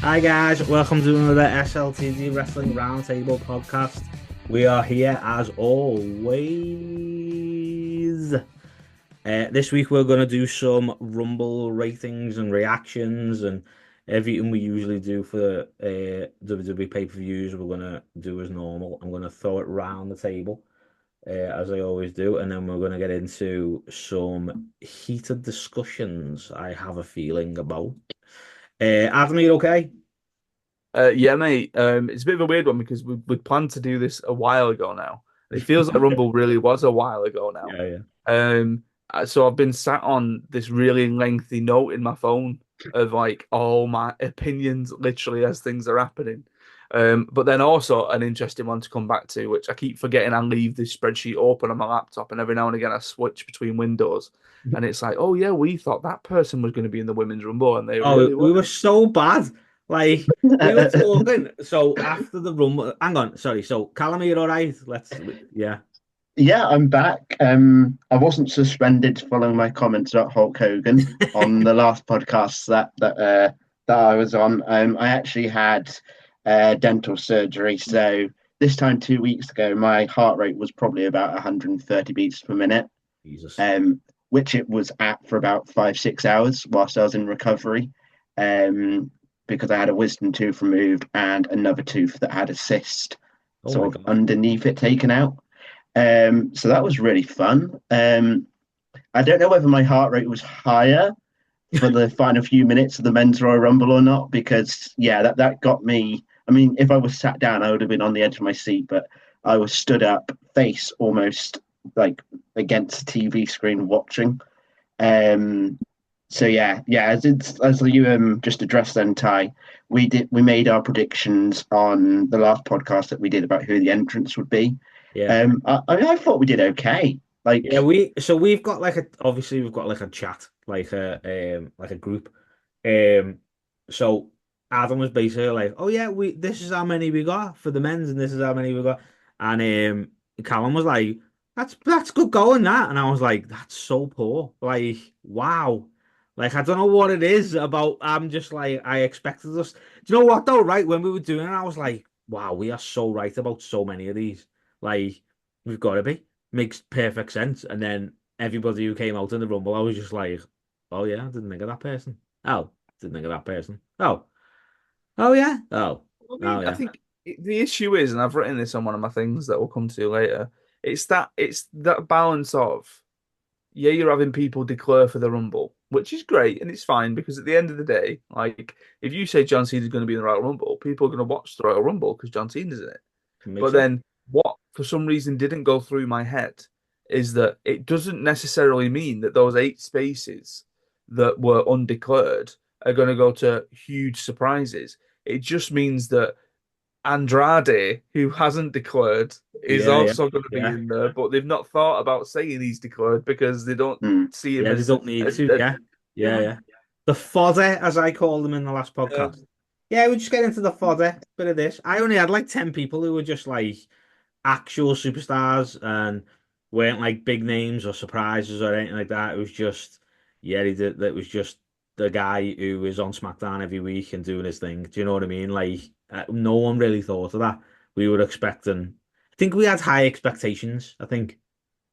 Hi guys, welcome to another SLTD Wrestling Roundtable podcast. We are here as always. This week we're going to do some Rumble ratings and reactions and everything we usually do for WWE pay-per-views. We're going to do as normal. I'm going to throw it round the table as I always do, and then we're going to get into some heated discussions. I have a feeling about. Adam, are you okay? Yeah, mate. It's a bit of a weird one because we planned to do this a while ago now. It feels like Rumble really was a while ago now. Yeah, yeah. So I've been sat on this really lengthy note in my phone of like all my opinions, literally as things are happening. But then also an interesting one to come back to, which I keep forgetting. I leave this spreadsheet open on my laptop, and every now and again I switch between windows, and it's like, oh yeah, we thought that person was going to be in the women's Rumble, and they Oh, really we were weren't. so bad. Like we were talking. So after the run, hang on, sorry. So Callum, you're all right. Yeah. Yeah, I'm back. I wasn't suspended following my comments about Hulk Hogan on the last podcast that I was on. I actually had dental surgery, so this time 2 weeks ago, my heart rate was probably about 130 beats per minute, Jesus. um, which it was at for about 5, 6 hours whilst I was in recovery, because I had a wisdom tooth removed and another tooth that had a cyst Oh my sort of God. underneath it taken out. So that was really fun. I don't know whether my heart rate was higher for the final few minutes of the men's Royal Rumble or not, because yeah, that got me. I mean, if I was sat down, I would have been on the edge of my seat, but I was stood up, face almost like against the TV screen watching. Um, so yeah, as you just addressed then, Ty, we made our predictions on the last podcast that we did about who the entrants would be. Yeah. I thought we did okay. Yeah. Like, We've got like a obviously we've got like a chat, like a group. Um. So Adam was basically like, oh yeah, we this is how many we got for the men's, and this is how many we got, and Callum was like, that's good going that, and I was like, that's so poor. Like, wow. Like I don't know what it is about. I'm just like I expected us. Do you know what though? Right when we were doing it, I was like, wow, we are so right about so many of these. Like we've got to be. Makes perfect sense. And then everybody who came out in the Rumble, I was just like, oh yeah, I didn't think of that person. Oh, didn't think of that person. Oh, oh yeah. Oh, I oh mean, I yeah. think the issue is, and I've written this on one of my things that we'll come to later. It's that balance of yeah, you're having people declare for the Rumble, which is great and it's fine because at the end of the day, like if you say John Cena's going to be in the Royal Rumble, people are going to watch the Royal Rumble because John Cena's in it. Makes But sense. then what for some reason didn't go through my head is that it doesn't necessarily mean that those eight spaces that were undeclared are going to go to huge surprises. It just means that Andrade, who hasn't declared, is Yeah, yeah, also going to be yeah. in there, but they've not thought about saying he's declared because they don't hmm, see him Yeah, they as don't need a, to. a Yeah, you yeah, know. yeah. The fodder, as I called them in the last Uh, podcast. Yeah, we just get into the fodder bit of this. I only had like 10 people who were just like actual superstars and weren't like big names or surprises or anything like that. It was just, yeah, he did. That was just the guy who was on SmackDown every week and doing his thing. Do you know what I mean? Like, no one really thought of that. We were expecting, I think we had high expectations, I think.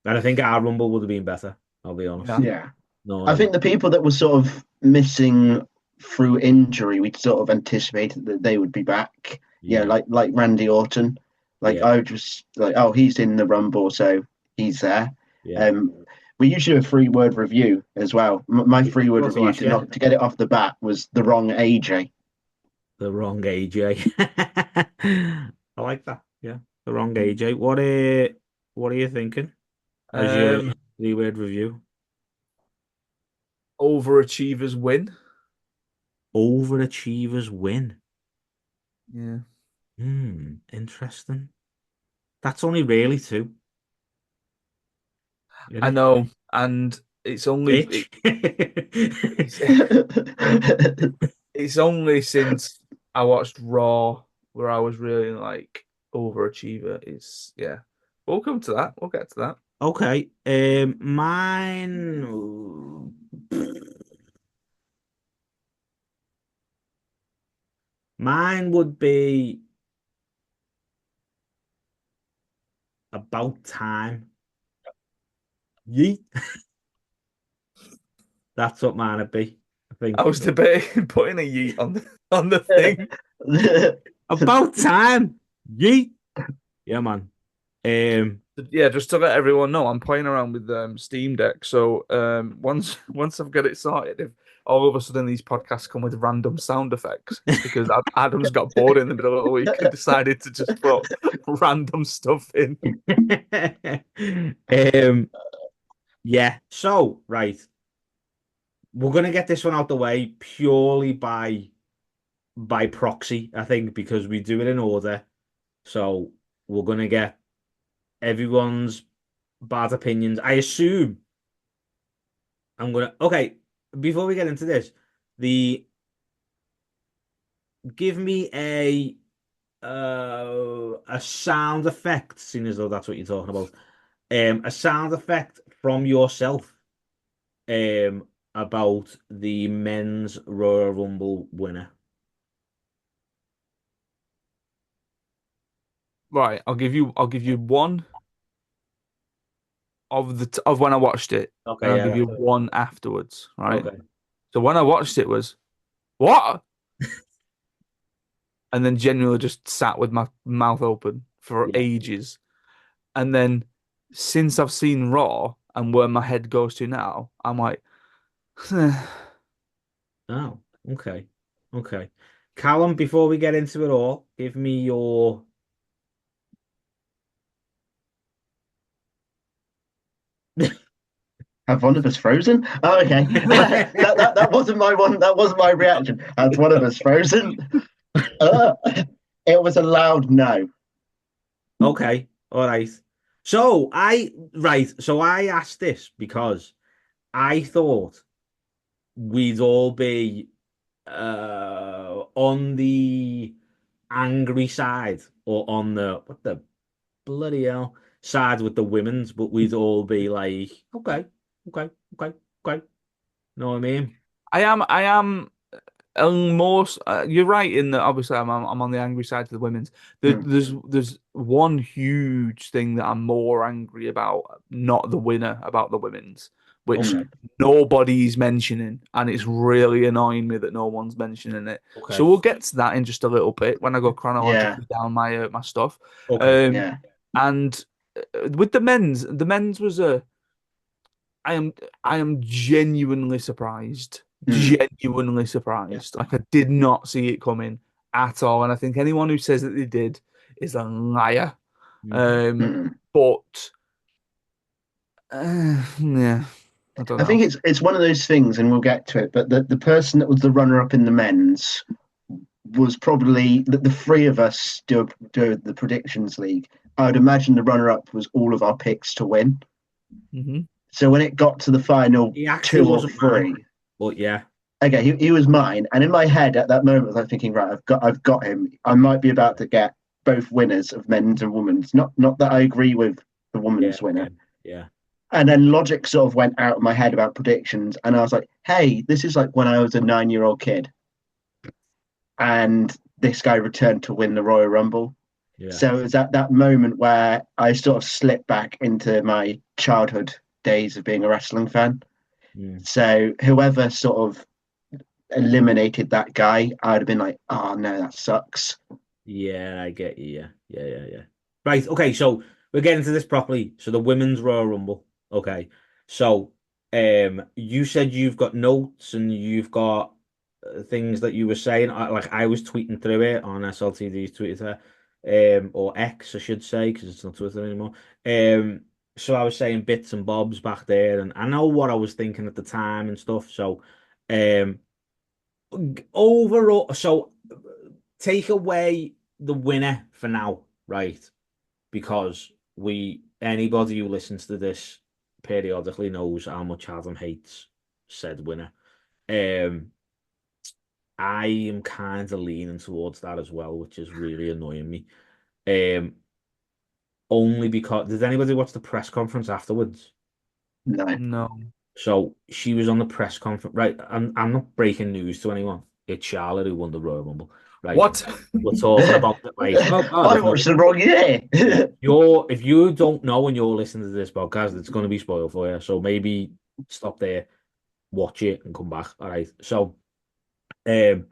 And I think our Rumble would have been better, I'll be honest. yeah. yeah. Knowing I think everything. the people that were sort of missing through injury, we'd sort of anticipated that they would be back. Yeah, Yeah, like Randy Orton. Like yeah, I would just like, oh, he's in the Rumble, so he's there. yeah. Um, we usually have a 3 word review as well. My We did 3 word go to review last to year. not to get it off the bat was the wrong AJ. The wrong AJ. I like that. Yeah, the wrong AJ. What are you thinking as your Um, 3 word review? Overachievers win. Overachievers win. Yeah. Interesting. That's only really two, isn't I it? know, and Bitch. it's it's only since I watched Raw where I was really like overachiever. It's yeah. We'll come to that. We'll get to that. Okay. Mine. Mine would be About Time. Yeet. That's what mine would be, I I think. was debating putting a yeet on the thing. About Time. Yeet. Yeah, man. Yeah, just to let everyone know, I'm playing around with Steam Deck. So once I've got it sorted, if all of a sudden these podcasts come with random sound effects, it's because Adam's got bored in the middle of the week and decided to just put random stuff in. um, yeah. So, right, we're gonna get this one out the way purely by proxy, I think, because we do it in order. So we're gonna get everyone's bad opinions. I assume okay, before we get into this, the give me a sound effect, seeing as though that's what you're talking about. A sound effect from yourself um about the men's Royal Rumble winner. Right, I'll give you one of when I watched it, and Okay, I'll yeah, give you one afterwards. Right. okay. So when I watched it was what, and then genuinely just sat with my mouth open for Yeah. ages, and then since I've seen Raw and where my head goes to now, I'm like, Oh, okay. Okay. Callum, before we get into it all, give me your Have one of us frozen? Oh, okay. That wasn't my one. That wasn't my reaction. Has one of us frozen? Uh, it was a loud no. Okay, all right. So I asked this because I thought we'd all be on the angry side or on the what the bloody hell side with the women's, but we'd all be like, okay, okay, okay, okay. Know what I mean? I am most. You're right in that. Obviously, I'm on the angry side of the women's. Hmm. There's one huge thing that I'm more angry about, not the winner, about the women's, which Okay, Hmm. nobody's mentioning, and it's really annoying me that no one's mentioning it. So okay, we'll get to that in just a little bit when I go Yeah, chronologically down my stuff. okay. Um, yeah. and with the men's was a. I am I am genuinely surprised. Hmm. Genuinely surprised. Like I did not see it coming at all. And I think anyone who says that they did is a liar. Mhm. Um, Hmm. but yeah, I don't I think know. it's one of those things, and we'll get to it. But the person that was the runner up in the men's was probably the three of us do the predictions league. I would imagine the runner up was all of our picks to win. Hmm. So when it got to the final He actually two or wasn't mine, three, but yeah, okay, he was mine. And in my head at that moment, I was thinking, right, I've got him. I might be about to get both winners of men's and women's. Not that I agree with the yeah, women's winner. okay, yeah, And then logic sort of went out of my head about predictions, and I was like, hey, this is like when I was a 9-year-old kid, and this guy returned to win the Royal Rumble. yeah. So it was at that moment where I sort of slipped back into my childhood days of being a wrestling fan. Mm. So whoever sort of eliminated that guy, I'd have been like, oh no, that sucks. Yeah, I get you. Yeah, yeah, yeah, yeah. Right. Okay. So we're getting to this properly. So the women's Royal Rumble. Okay. So, you said you've got notes and you've got things that you were saying. Like I was tweeting through it on SLTD's Twitter, or X, I should say, because it's not Twitter anymore. So I was saying bits and bobs back there, and I know what I was thinking at the time and stuff. So, um, overall, take away the winner for now, right? Because anybody who listens to this periodically knows how much Adam hates said winner. Um, I am kind of leaning towards that as well, which is really annoying me. Um, Only because did anybody watch the press conference afterwards? No. No. So she was on the press conference, right? I'm not breaking news to anyone, It's Charlotte who won the Royal Rumble, right? What? We're talking about it like, I watched the wrong year. if you don't know and you're listening to this podcast, it's going to be spoiled for you. So maybe stop there, watch it, and come back. All right. Um,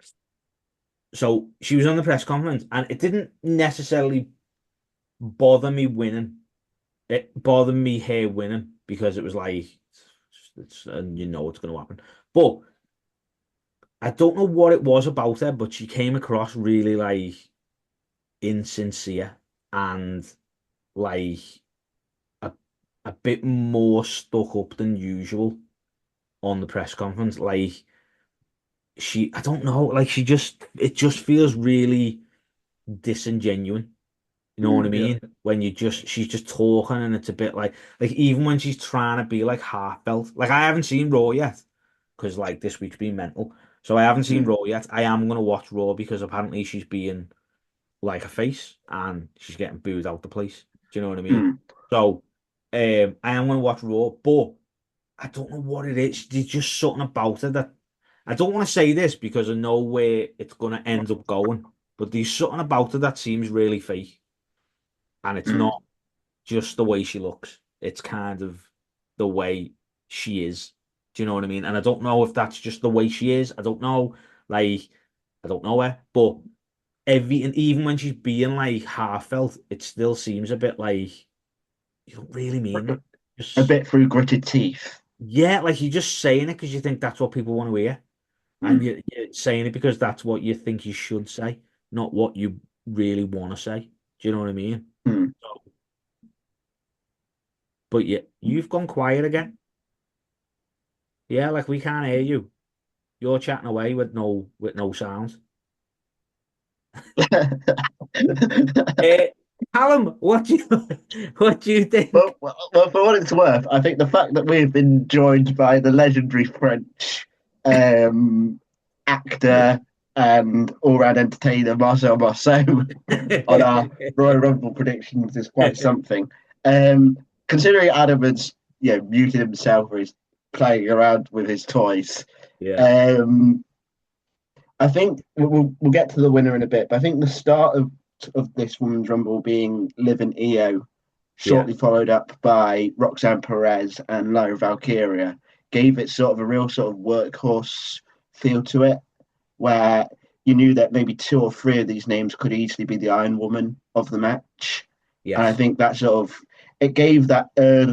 so she was on the press conference, and it didn't necessarily bother me winning. It bothered me her winning because it was like, and you know what's going to happen. But I don't know what it was about her, but she came across really like insincere and like a a bit more stuck up than usual on the press conference. Like I don't know, like it just feels really disingenuous. You know what I Yeah. mean? When she's just talking and it's a bit like even when she's trying to be like heartfelt. Like I haven't seen Raw yet because like this week's been mental. So I haven't seen Mm. Raw yet. I am gonna watch Raw because apparently she's being like a face and she's getting booed out the place. Do you know what I mean? Mm. So I am gonna watch Raw, but I don't know what it is. There's just something about it that I don't want to say this because I know where it's gonna end up going, but there's something about it that seems really fake. And it's Mm. not just the way she looks. It's kind of the way she is. Do you know what I mean? And I don't know if that's just the way she is. I don't know. Like, I don't know her. But and even when she's being like heartfelt, it still seems a bit like you don't really mean that. A Just bit through gritted teeth. yeah, like you're just saying it because you think that's what people want to hear. And Mm. you're saying it because that's what you think you should say, not what you really want to say. Do you know what I mean? Mm. But yeah, you've gone quiet again. Yeah, like we can't hear you. You're chatting away with no sound. Uh, Callum, what do you what do you think? Well, for what it's worth, I think the fact that we've been joined by the legendary French actor and all-round entertainer Marcel Marceau on our Royal Rumble predictions is quite something. Considering Adam has muted himself or he's playing around with his toys, Yeah, um, I think we'll get to the winner in a bit. But I think the start of this women's rumble being Liv and Io, yeah, shortly followed up by Roxanne Perez and Lyra Valkyria, gave it sort of a real sort of workhorse feel to it, where you knew that maybe two or three of these names could easily be the Iron Woman of the match. And I yes, think that sort of it gave that an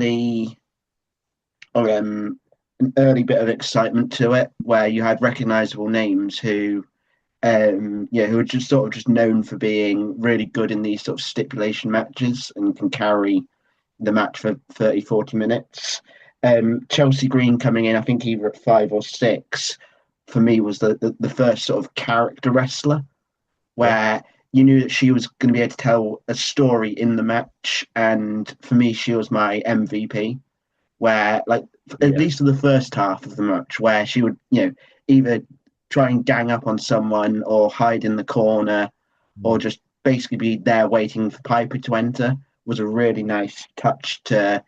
early bit of excitement to it, where you had recognizable names who are just sort of just known for being really good in these sort of stipulation matches and can carry the match for 30, 40 minutes. Chelsea Green coming in, I think either at 5 or 6, for me was the first sort of character wrestler yeah, where you knew that she was going to be able to tell a story in the match. And for me, she was my MVP, where like at yeah, least for the first half of the match, where she would, either try and gang up on someone or hide in the corner or just basically be there waiting for Piper to enter was a really nice touch to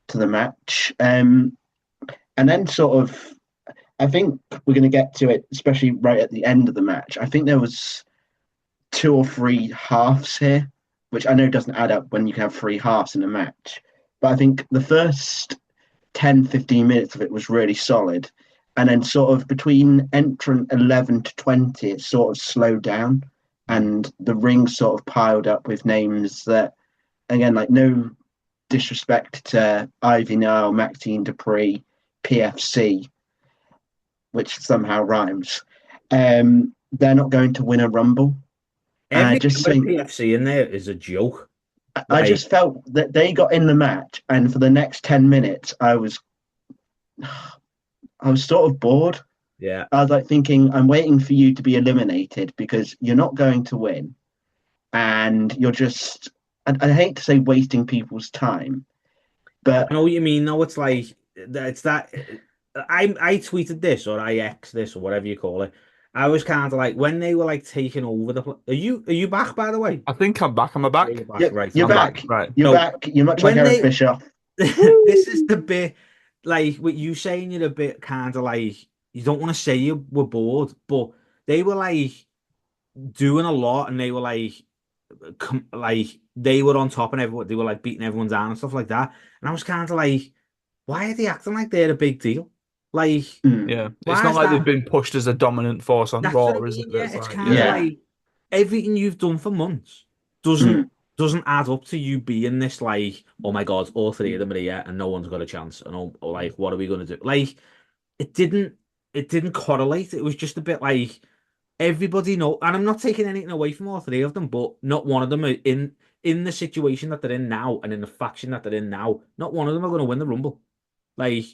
the match. And then sort of, I think we're going to get to it, especially right at the end of the match. I think there was 2 or 3 halves here, which I know doesn't add up when you can have 3 halves in a match. But I think the first 10, 15 minutes of it was really solid. And then sort of between entrant 11 to 20, it sort of slowed down. And the ring sort of piled up with names that, again, like no disrespect to Ivy Nile, Maxine Dupree, PFC, which somehow rhymes. They're not going to win a Rumble. And I Everything just with think PFC in there is a joke. I Like, just felt that they got in the match, and for the next 10 minutes, I was sort of bored. yeah, I was like thinking, I'm waiting for you to be eliminated because you're not going to win, and you're just. I hate to say wasting people's time, but I know what you mean. No, it's like it's that. I tweeted this or I X this or whatever you call it. I was kind of like when they were like taking over the. Are you back by the way? I think I'm back. Am I Yeah, back? you're back, yeah, right? you're I'm Okay. back. back. Right. You're So back. You're much like when Eric they Bischoff. this is the bit like with you saying you're a bit kind of like you don't want to say you were bored, but they were like doing a lot, and they were like, like they were on top, and everyone they were like beating everyone down and stuff like that. And I was kind of like, why are they acting like they're a big deal? Like, Yeah, it's why not is like they've that? been pushed as a dominant force on That's what I Raw, is it? mean. Yeah, That's it's like, kind of yeah, Yeah. like everything you've done for months Mm. doesn't add up to you being this like, oh my God, all three of them are here and no one's got a chance, and or like, what are we gonna do? Like, it didn't it didn't correlate. It was just a bit like everybody know, and I'm not taking anything away from all three of them, but not one of them are in the situation that they're in now and in the faction that they're in now. Not one of them are going to win the Rumble. Like,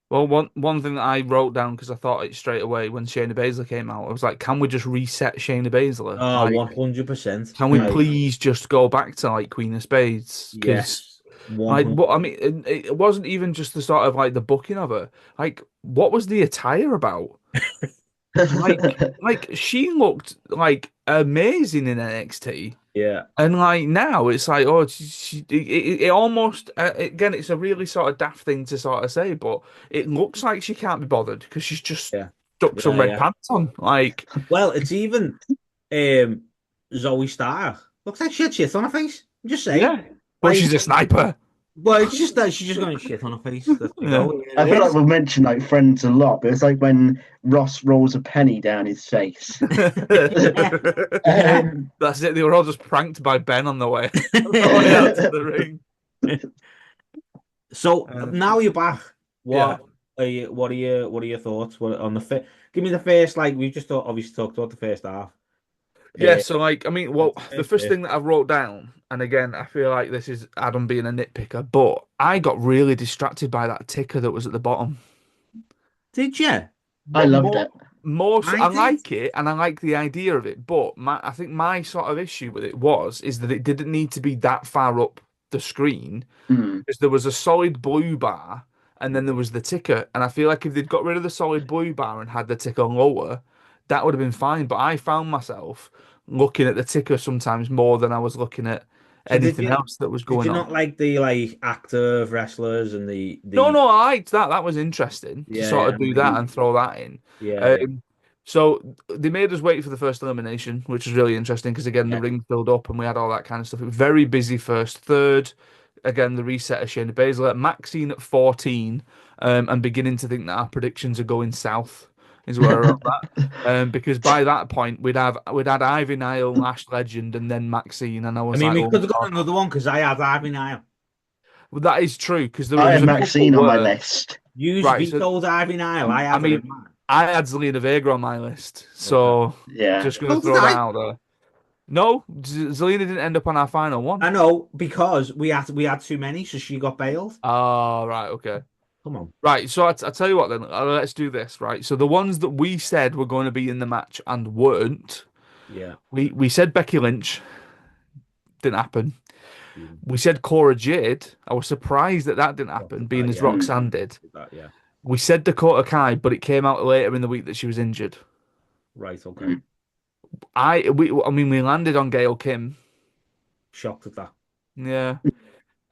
Well, one thing that I wrote down because I thought it straight away when Shayna Baszler came out, I was like, can we just reset Shayna Baszler? oh, Like, 100%. can we Mm. please just go back to like Queen of Spades? Because Yes, like, 100. what I mean, it wasn't even just the sort of like the booking of her. Like, what was the attire about? Like she looked like amazing in NXT. Yeah. And like now, it's like, oh, it almost again, it's a really sort of daft thing to sort of say, but it looks like she can't be bothered because she's just Yeah. stuck some Yeah. red Yeah. pants on. Like, Well, it's even um Zoe Starr. Looks like she had shit on her face. I'm just saying. yeah, but Like, she's a sniper. well, it's just that she's just going shit on her face. There you Yeah, go. I It feel like is. we've mentioned like Friends a lot, but it's like when Ross rolls a penny down his face. Yeah. Yeah. that's it. They were all just pranked by Ben on the way, on the way out to the ring. So now you're back. Yeah. What are your thoughts? What on the Give me the first, like we just obviously talked about the first half. Yeah, so like, I mean, well, the First first bit. thing that I wrote down, and again, I feel like this is Adam being a nitpicker, but I got really distracted by that ticker that was at the bottom. Did you? I But loved it. more so, I I did. like it and I like the idea of it, but I think my sort of issue with it is that it didn't need to be that far up the screen Mm. because there was a solid blue bar and then there was the ticker, and I feel like if they'd got rid of the solid blue bar and had the ticker lower, that would have been fine. But I found myself looking at the ticker sometimes more than I was looking at So anything else that was did going you on. not like the like active wrestlers and No, the no, I liked that. That was interesting to sort yeah of do and that the and throw that in. yeah Um, so they made us wait for the first elimination, which was really interesting because again the yeah ring filled up and we had all that kind of stuff. It was very busy first, third. Again, the reset of Shayna Baszler, Maxine at 14, and beginning to think that our predictions are going south is where we're at. Because by that point we'd had Ivy Nile, Lash Legend, and then Maxine, and I I was mean like, we oh could have got God. another one because I had Ivy Nile. Well, that is true because there I was had a couple Maxine on my where list. Use right. So vetoed Ivy Nile. I I had her in mean, mine. I had Zelina Vega on my list, Okay. so Yeah. just gonna So did throw that I. out there. No, Zelina didn't end up on our final one. I know because we had too many, so she got bailed. Oh, right, okay. Come on. Right, so I tell you what then, let's do this, right? So the ones that we said were going to be in the match and weren't, Yeah. we said Becky Lynch, didn't happen. Mm. We said Cora Jade. I was surprised that that didn't What happen, did being that? as Yeah. Mm. Roxanne did. Did that, yeah. We said Dakota Kai, but it came out later in the week that she was injured. Right. Okay. Mm. I mean, we landed on Gail Kim. Shocked at that. Yeah.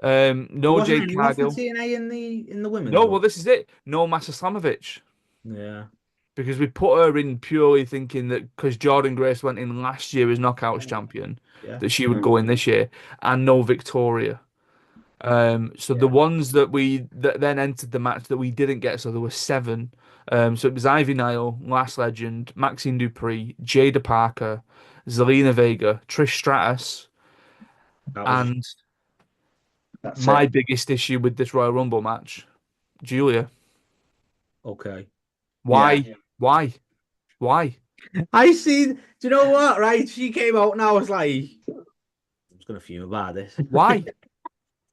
There No wasn't Jade anyone from Cargill. TNA in the women's No, well, one. this is it. No Masa Slamovich. Yeah. Because we put her in purely thinking that because Jordan Grace went in last year as Knockouts champion, Yeah. that she would Mm. go in this year, and no Victoria. So the Yeah. ones that then entered the match that we didn't get, so there were seven. So it was Ivy Nile, Last Legend, Maxine Dupree, Jada Parker, Zelina Vega, Trish Stratus, That was and That's my it. biggest issue with this Royal Rumble match, Julia. okay. Yeah. Why? Why? Why? I seen. Do you know what? Right. She came out and I was like, I'm just gonna fume about this. Why?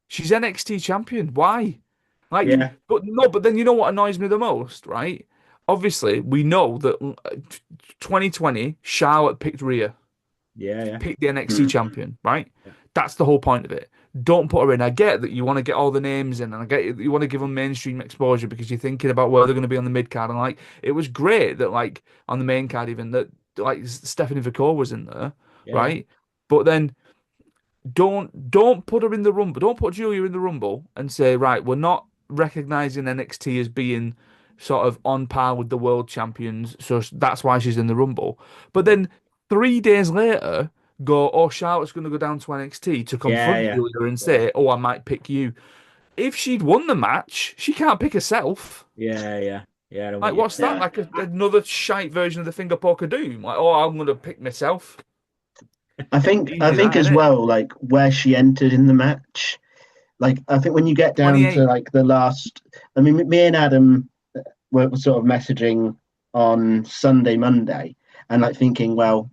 She's NXT champion. Why? Like, Yeah. but no, but then you know what annoys me the most, right? Obviously, we know that 2020, Charlotte picked Rhea, Yeah. Yeah. picked the NXT Mm. champion, right? Yeah. That's the whole point of it. Don't put her in. I get that you want to get all the names in, and I get you want to give them mainstream exposure because you're thinking about where they're going to be on the mid card. And like, it was great that like on the main card, even that like Stephanie Vicor was in there, Yeah. right? But then don't put her in the rumble. Don't put Julia in the rumble and say, right, we're not recognizing NXT as being sort of on par with the world champions, so that's why she's in the Rumble. But then 3 days later, go, oh, Charlotte's going to go down to NXT to Yeah, confront yeah, Julia and yeah, say, oh, I might pick you. If she'd won the match, she can't pick herself. yeah, yeah, yeah. I know what Like, you what's that? Yeah. Like another shite version of the finger poke of doom. Like, oh, I'm going to pick myself. I Easy think that, as innit? well, like where she entered in the match, like I think when you get down to 28. like the last, I mean, me and Adam were sort of messaging on Sunday, Monday, and like thinking, well,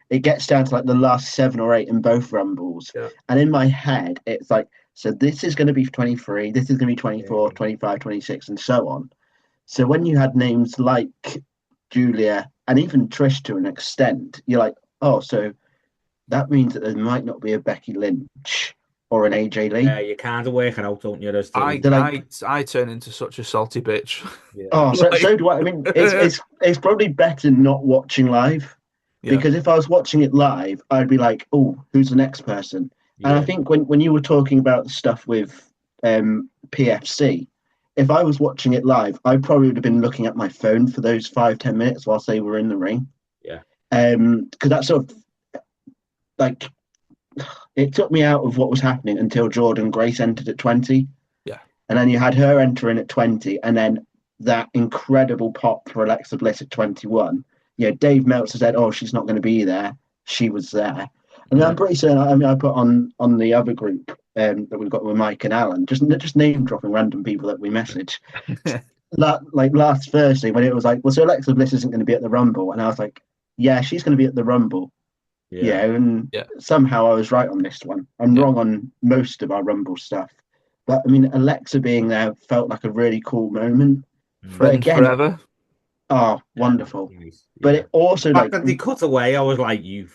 it gets down to like the last 7 or 8 in both rumbles, Yeah. and in my head, it's like, so this is going to be 23, this is going to be 24, Yeah. 25, 26, and so on. So when you had names like Julia and even Trish to an extent, you're like, oh, so that means that there might not be a Becky Lynch or an AJ Lee. You kind of work it out, don't you? As to I They're like, I I turn into such a salty bitch. yeah, oh, so Like, so do I. I mean, it's probably better not watching live yeah, because if I was watching it live, I'd be like, oh, who's the next person? And I yeah, think when you were talking about the stuff with PFC, if I was watching it live, I probably would have been looking at my phone for those 5-10 minutes whilst they were in the ring. yeah, Because that sort of like it took me out of what was happening until Jordan Grace entered at 20. yeah. And then you had her entering at 20, and then that incredible pop for Alexa Bliss at 21. You know, Dave Meltzer said, oh, she's not going to be there. She was there. And I'm pretty certain, I mean, I put on the other group that we've got with Mike and Alan, just name dropping random people that we message. Like last Thursday, when it was like, well, so Alexa Bliss isn't going to be at the Rumble. And I was like, yeah, she's going to be at the Rumble. yeah. Yeah, and Yeah. somehow I was right on this one. I'm Yeah. wrong on most of our Rumble stuff. But I mean, Alexa being there felt like a really cool moment. But Friends again, forever. oh, wonderful. Nice. But Yeah. it also The fact like that they cut away, I was like, you,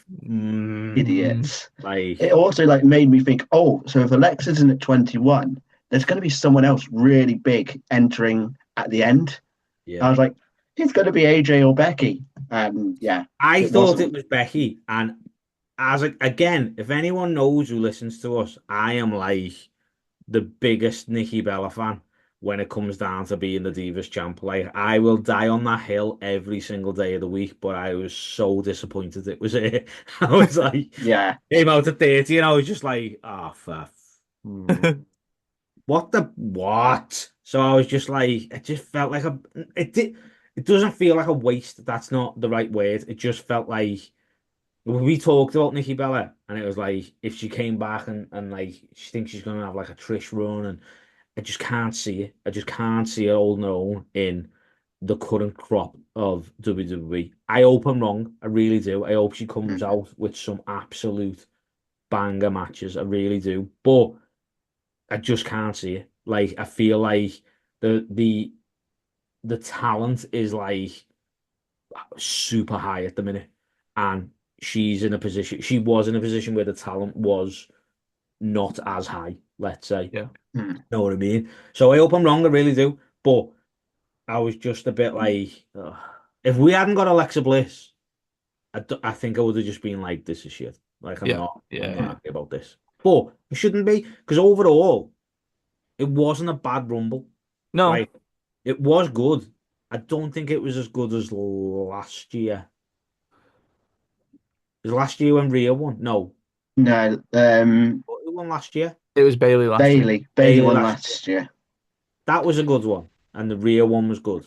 idiots. like, It also like made me think, oh, so if Alexa's in at 21, there's going to be someone else really big entering at the end. I yeah. was like, it's going to be AJ or Becky. And yeah, I it thought wasn't. it was Becky, and again, if anyone knows who listens to us, I am like the biggest Nikki Bella fan when it comes down to being the Divas champ. Like I will die on that hill every single day of the week, but I was so disappointed it was it. I was like, Yeah. came out at 30 and I was just like, oh, what the what? So I was just like, it just felt like it doesn't feel like a waste. That's not the right word. It just felt like we talked about Nikki Bella, and it was like if she came back and like she thinks she's gonna have like a Trish run, and I just can't see it. I just can't see her holding her own in the current crop of WWE. I hope I'm wrong. I really do. I hope she comes out with some absolute banger matches. I really do. But I just can't see it. Like I feel like the the the talent is like super high at the minute, and she was in a position where the talent was not as high, let's say. Yeah. Know what I mean? So I hope I'm wrong, I really do. But I was just a bit like, ugh. If we hadn't got Alexa Bliss, I think I would have just been like, this is shit. Like Yeah. I'm Yeah. not happy about this. But it shouldn't be, because overall, it wasn't a bad rumble. No, Like it was good. I don't think it was as good as last year. Was last year when Rhea won? No. No, Who won last year? it was Bailey last year. Bailey Bailey won last year. last year. That was a good one. And the Rhea one was good.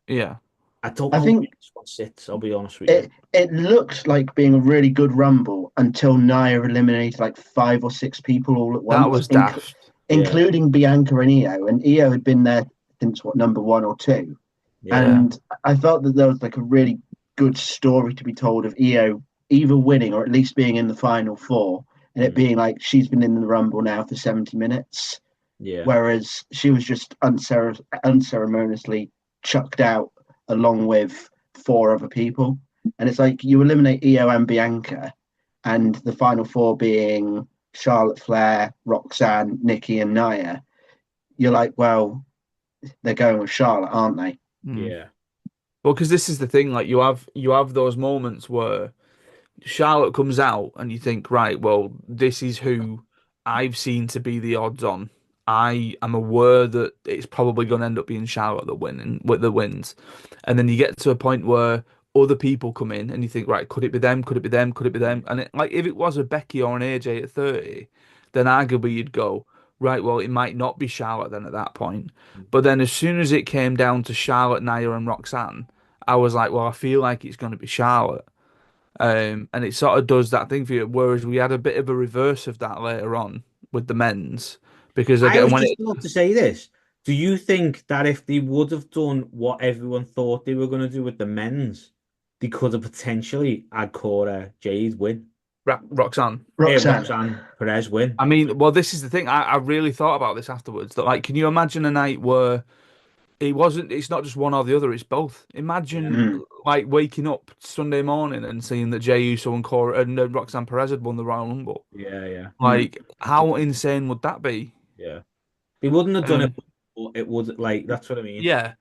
Yeah. I don't I know where think this one sits, I'll be honest with you. it looked like being a really good rumble until Nia eliminated like 5 or 6 people all at That once, was daft. Yeah. including Bianca and Io. And Io had been there since what, number 1 or 2. Yeah. And I felt that there was like a really good story to be told of Io either winning or at least being in the final 4, and it being like she's been in the rumble now for 70 minutes. Yeah. Whereas she was just unceremoniously chucked out along with 4 other people. And it's like you eliminate Io and Bianca, and the final 4 being Charlotte Flair, Roxanne, Nikki, and Nia. You're like, well, they're going with Charlotte, aren't they? Yeah. Well, because this is the thing, like you have those moments where Charlotte comes out and you think, right, well, this is who I've seen to be the odds on, I am aware that it's probably going to end up being Charlotte that wins, and then you get to a point where other people come in, and you think, right, could it be them? Could it be them? Could it be them? And like if it was a Becky or an AJ at 30, then arguably you'd go, right, well, it might not be Charlotte then at that point. But then as soon as it came down to Charlotte, Nia, and Roxanne, I was like, well, I feel like it's going to be Charlotte. And it sort of does that thing for you. Whereas we had a bit of a reverse of that later on with the men's, because I again, was when just it, about to say this. Do you think that if they would have done what everyone thought they were going to do with the men's, they could have potentially had Cora Jade win? Roxanne. Roxanne. Roxanne Perez win. I mean, well, this is the thing. I really thought about this afterwards. That like, can you imagine a night where it's not just one or the other, it's both. Yeah. Imagine Mm. like waking up Sunday morning and seeing that Jey Uso and Cora and Roxanne Perez had won the Royal Rumble. Yeah, yeah, Mm. Like, how insane would that be? yeah. They wouldn't have done it, Um, but it would like that's what I mean. yeah.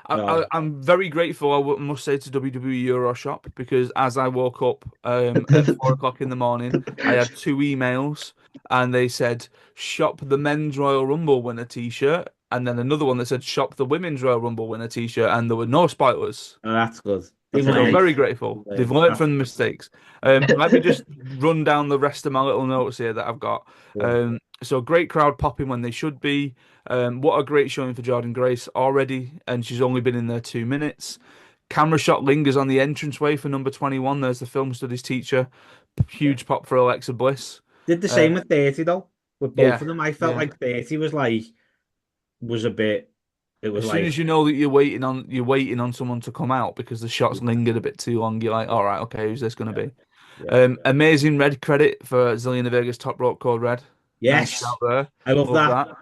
No. I'm very grateful, must say, to WWE Euroshop because as I woke up at 4 o'clock in the morning, I had two emails and they said, shop the men's Royal Rumble winner t-shirt. And then another one that said, shop the women's Royal Rumble winner t-shirt. And there were no spoilers. Oh, that's good. That's They've So nice. very grateful. They've learned from the mistakes. Let me just run down the rest of my little notes here that I've got. So great crowd popping when they should be. What a great showing for Jordan Grace already, and she's only been in there 2 minutes. Camera shot lingers on the entranceway for number 21. There's the film studies teacher. Huge pop for Alexa Bliss. Did the Uh, same with 30 though. With both yeah, of them, I felt yeah. like 30 was like was a bit. It was As soon like as you know that you're waiting on someone to come out because the shots lingered a bit too long, you're like, all right, okay, who's this going to yeah, be? yeah. Amazing red credit for Zelina Vega's top rope code red. Nice Yes, shout there. I love Love that.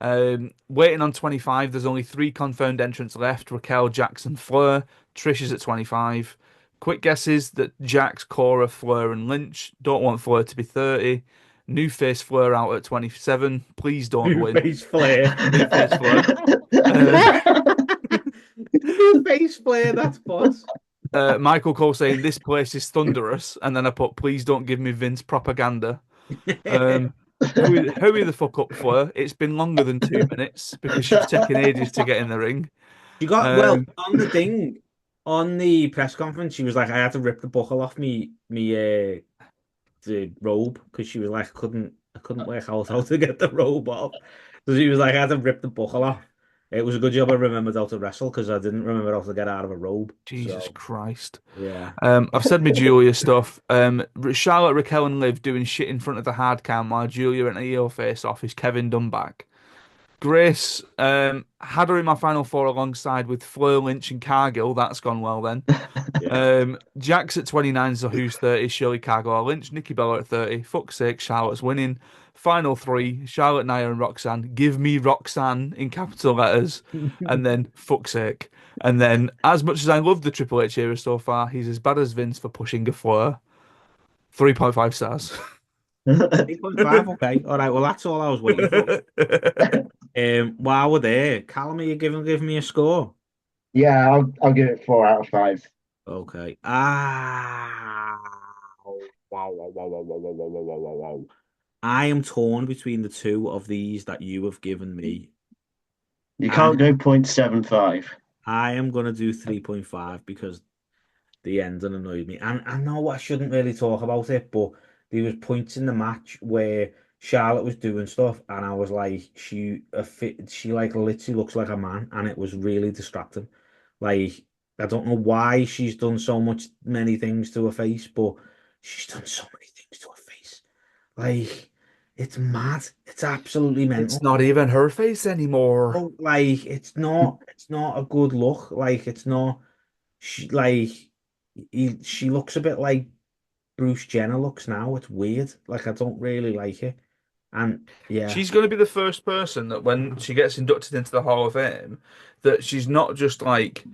that. Waiting on 25. There's only 3 confirmed entrants left. Raquel, Jackson, Fleur. Trish is at 25. Quick guesses that Jax, Cora, Fleur, and Lynch. Don't want Fleur to be 30. New face Fleur out at 27. Please don't New win. face flare. New face Fleur. New face flare. That's boss. Michael Cole saying this place is thunderous, and then I put please don't give me Vince propaganda. Hurry the fuck up, Fleur. It's been longer than 2 minutes because she's taken ages to get in the ring. She got well Um, on the thing on the press conference. She was like, I had to rip the buckle off me the robe because she was like, I couldn't work out how to get the robe off. So she was like, I had to rip the buckle off. It was a good job I remembered how to wrestle because I didn't remember how to get out of a robe. Jesus So Christ. yeah, I've said my Julia stuff. Charlotte, Raquel, and Liv doing shit in front of the hard cam while Julia and EO face off is Kevin Dunback. Grace had her in my final four alongside with Fleur, Lynch, and Cargill. That's gone well then. yeah. Jax at 29, so who's 30? Shirley Cargill, Lynch, Nikki Bella at 30. Fuck's sake, Charlotte's winning. Final three, Charlotte, Nia, and Roxanne. Give me Roxanne in capital letters. And then, fuck's sake. And then, as much as I love the Triple H era so far, he's as bad as Vince for pushing a Fleur. 3.5 stars. 8.5, okay. All right, well that's all I was waiting for. While we're there, Callum, are you give me a score? Yeah, I'll give it 4 out of 5. Okay. Ah, wow, wow, wow, wow, wow, wow, wow, wow, wow, wow. I am torn between the two of these that you have given me. You can't go 0.75. I am gonna do 3.5 because the ending annoyed me. And I know I shouldn't really talk about it, but there was points in the match where Charlotte was doing stuff, and I was like, she like literally looks like a man, and it was really distracting. Like I don't know why she's done so many things to her face, but she's done so many things to her face. Like it's mad. It's absolutely It's mental. not even her face anymore. Oh, like it's not a good look. Like it's not. She like she looks a bit like Bruce Jenner looks now. It's weird. Like I don't really like it. And yeah, She's going to be the first person that when she gets inducted into the Hall of Fame, that she's not just like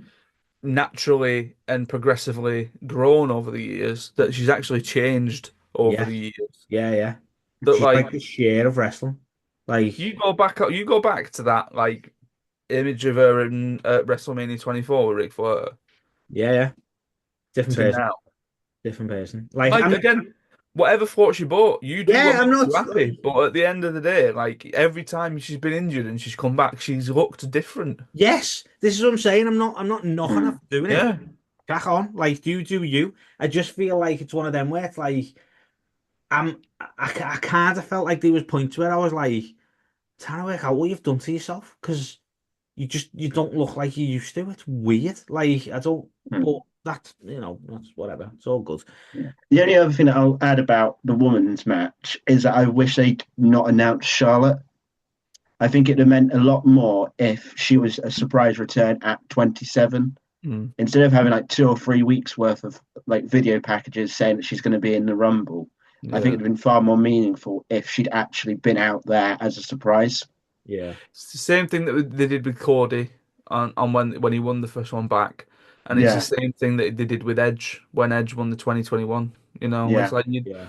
naturally and progressively grown over the years, that she's actually changed over yeah, the years. yeah. That She's like like the share of wrestling. Like you go back to that like image of her in WrestleMania 24 with Ric Flair yeah, different to person, now. different person. Like Like and again, whatever floats your boat, you do what Yeah, I'm makes not you happy. But at the end of the day, like every time she's been injured and she's come back, she's looked different. yes, this is what I'm saying. I'm not knocking her Mm. for doing it. Yeah. Crack on. Like, do you. I just feel like it's one of them where it's like I kind of felt like there was points where I was like trying to work out what you've done to yourself because you don't look like you used to. It's weird. Like I don't, Mm. but that's that's whatever. It's all good. Yeah. The only other thing that I'll add about the women's match is that I wish they'd not announced Charlotte. I think it'd have meant a lot more if she was a surprise return at 27 Mm. instead of having like 2 or 3 weeks worth of like video packages saying that she's going to be in the Rumble. I think Yeah. it'd have been far more meaningful if she'd actually been out there as a surprise. Yeah, It's the same thing that they did with Cody on when he won the first one back, and it's the Yeah, same thing that they did with Edge when Edge won the 2021. You know, it's yeah, like yeah.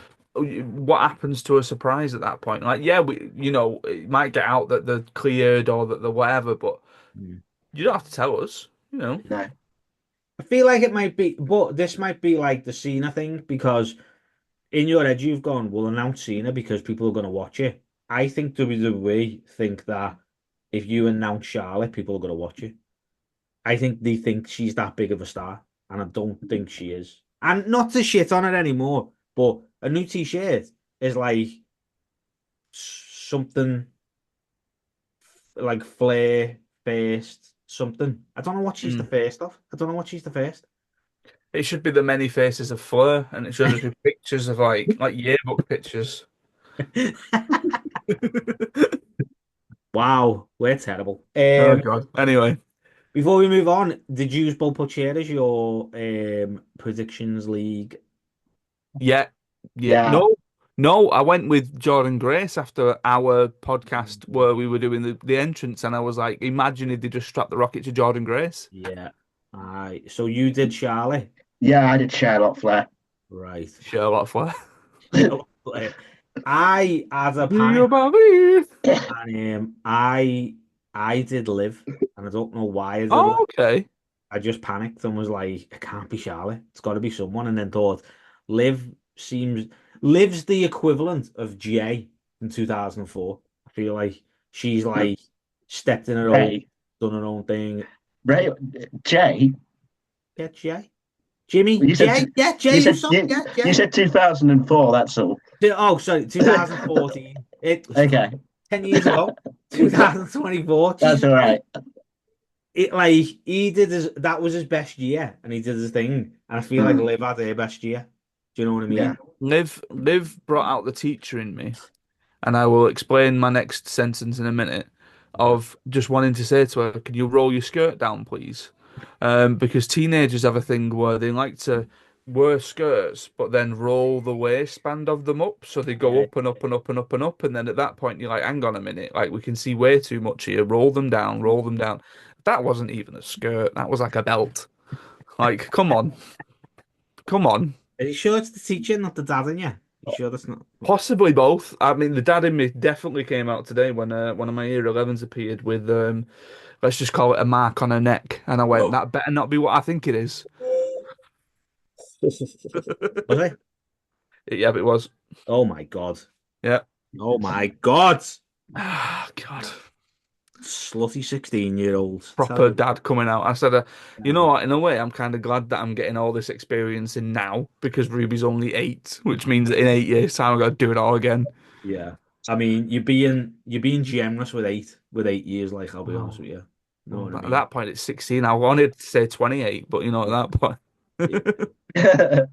what happens to a surprise at that point? Like, yeah, it might get out that they're cleared or that they're whatever, but Mm. you don't have to tell us. You know, no, I feel like it might be, but this might be like the Cena thing because in your head you've gone, we'll announce Cena because people are going to watch it. I think WWE think that if you announce Charlotte, people are going to watch it. I think they think she's that big of a star, and I don't think she is. And not to shit on her anymore, but a new T-shirt is like something like Flair first something. I don't know what she's the Mm. first of. I don't know what she's the first. It should be the many faces of Flair, and it should just be pictures of like yearbook pictures. Wow, we're terrible. Oh God. Anyway. Before we move on, did you use Bowl Chair as your predictions league? Yeah, yeah. yeah, No, I went with Jordan Grace after our podcast where we were doing the entrance, and I was like, imagine if they just strapped the rocket to Jordan Grace. Yeah. I so you did Charlie. yeah. I did Charlotte Flair. Right. Sherlock Flair. I had a You panic Bobby. and I did live and I don't know why I did live. Oh, okay. I just panicked and was like, it can't be Charlotte. It's got to be someone. And then thought, Liv seems Liv's the equivalent of Jay in 2004. I feel like she's like stepped in her own, Ray, done her own thing. Ray, Jay. Yeah, Jay. Jimmy, You said Jay, yeah, you Jay said Uso, you, yeah, you Jay. said 2004. That's all. Oh, sorry, 2014. It was Okay, 10 years ago. 2024. that's Jesus all Christ. right. It like he did his that was his best year and he did his thing. And I feel like Mm, Liv had her best year. Do you know what I yeah. mean? Liv brought out the teacher in me, and I will explain my next sentence in a minute. Yeah. Of just wanting to say to her, "Can you roll your skirt down, please?" Because teenagers have a thing where they like to wear skirts, but then roll the waistband of them up, so they go Yeah. up and up and up and up and up, and then at that point you're like, "Hang on a minute, like we can see way too much here. Roll them down, roll them down." That wasn't even a skirt. That was like a belt. Like, come on, come on. Are you sure it's the teacher, not the dad in you? You sure that's not? Possibly both. I mean, the dad in me definitely came out today when one of my year 11s appeared with let's just call it a mark on her neck, and I went, that better not be what I think it is. Was it? Yeah, but it was. Oh my God. Yeah. Oh my God. Ah, God. Slutty 16-year-old. Proper dad coming out. I said, you know Tell what? In a way, I'm kind of glad that I'm getting all this experience in now because Ruby's only 8, which means that in 8 years' time I've got to do it all again. Yeah. I mean, you're being generous with 8 years, like I'll be honest Oh, with you. You know well, what I at mean? that point, it's 16. I wanted to say 28, but at that point, Yeah.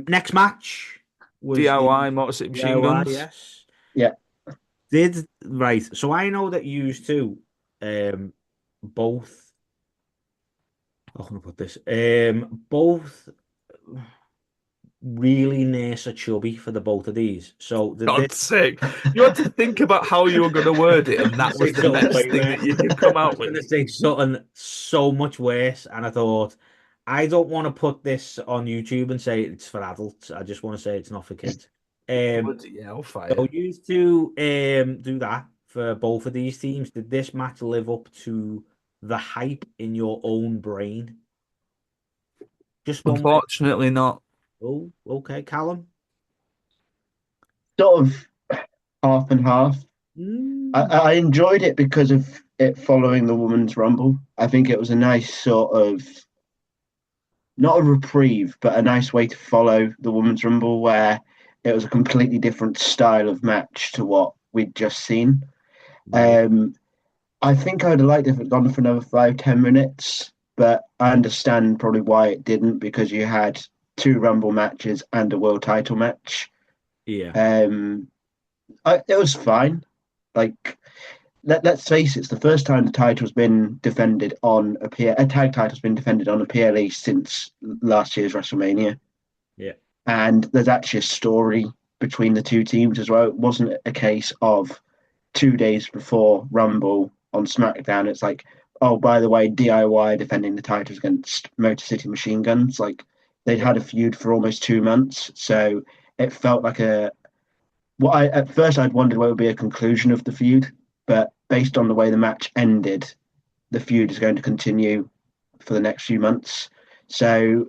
Next match was the DIY Motor City Machine DIY, Guns. yes. Yeah. Did right. So I know that you two both how can I put this? Both really nice or chubby for the both of these. So did this God's sake. You had to think about how you were going to word it, and that was say the something best way thing that you could come I out was gonna with. say something so much worse, and I thought I don't want to put this on YouTube and say it's for adults. I just want to say it's not for kids. Bloody So hellfire. you used to do that for both of these teams. Did this match live up to the hype in your own brain? Just one word. Unfortunately, not. Oh, okay, Callum. sort of half and half. Mm. I enjoyed it because of it following the Women's Rumble. I think it was a nice sort of not a reprieve, but a nice way to follow the Women's Rumble where it was a completely different style of match to what we'd just seen. Right. Um, I think I'd have liked if it gone for another 5, 10 minutes, but I understand probably why it didn't because you had two Rumble matches and a world title match. Yeah. It was fine. Like let's face it, it's the first time the title's been defended on a tag title's been defended on a PLE since last year's WrestleMania, Yeah. and there's actually a story between the two teams as well. It wasn't a case of 2 days before Rumble on SmackDown. It's like, oh, by the way, DIY defending the titles against Motor City Machine Guns. Like they'd had a feud for almost 2 months, so it felt like a. Well, at first I'd wondered what would be a conclusion of the feud, but based on the way the match ended, the feud is going to continue for the next few months. So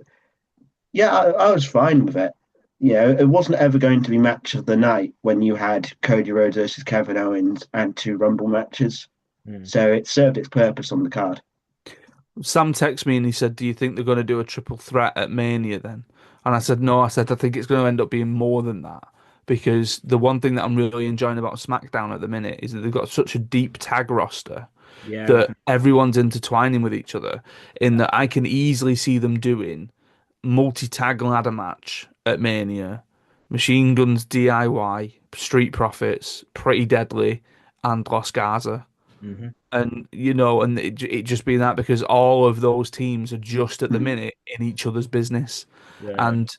yeah, I was fine with it. You know, it wasn't ever going to be match of the night when you had Cody Rhodes versus Kevin Owens and two Rumble matches. Mm. So it served its purpose on the card. Sam texted me and he said, "Do you think they're going to do a triple threat at Mania then?" And I said, "No." I said, "I think it's going to end up being more than that because the one thing that I'm really enjoying about SmackDown at the minute is that they've got such a deep tag roster Yeah. that everyone's intertwining with each other. In that, I can easily see them doing multi-tag ladder match at Mania, Machine Guns DIY, Street Profits, Pretty Deadly, and Los Gaza." Hmm. And and it just being that because all of those teams are just at the Mm. minute in each other's business. Yeah. And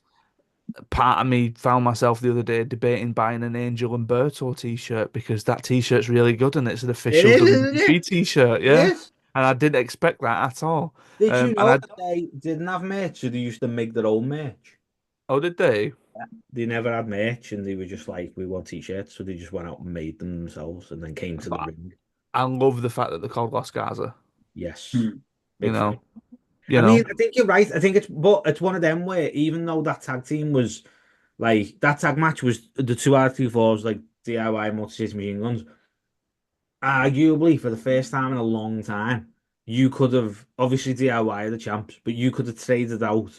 part of me found myself the other day debating buying an Angel Umberto t-shirt because that t-shirt's really good and it's an It official is, isn't WWE it? t-shirt, It yeah. is. And I didn't expect that at all. Did you And know that they didn't have merch, so they used to make their own merch? oh, did they? They never had merch, and they were just like, "We want t-shirts," so they just went out and made them themselves, and then came to the But ring. I love the fact that they're called Los Gaza. Yes, Mm. You big fan. know, you I mean, know, I think you're right. I think it's one of them where even though that tag team was like that tag match was the two out of two falls like DIY Multi City Machine Guns, arguably for the first time in a long time, you could have obviously DIY are the champs, but you could have traded out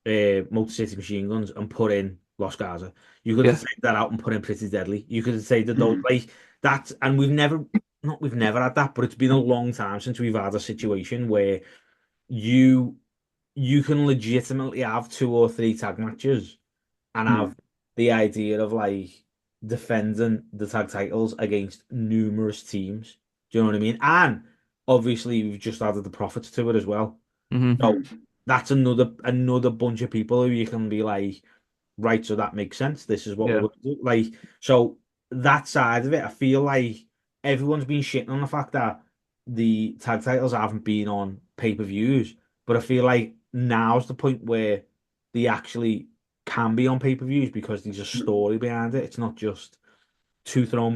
Motor City Machine Guns and put in Los Gaza. You could have yeah. taken that out and put in Pretty Deadly. You could have traded those Mm. like that, and we've never had that, but it's been a long time since we've had a situation where you you can legitimately have two or three tag matches and Mm. have the idea of like defending the tag titles against numerous teams. Do you know what I mean? And obviously we've just added the profits to it as well. Hmm. So Mm. that's another bunch of people who you can be like, right, so that makes sense. This is what we're Yeah. going to do. Like, so that side of it, I feel like everyone's been shitting on the fact that the tag titles haven't been on pay-per-views, but I feel like now's the point where they actually can be on pay-per-views because there's a Mm. story behind it. It's not just two thrown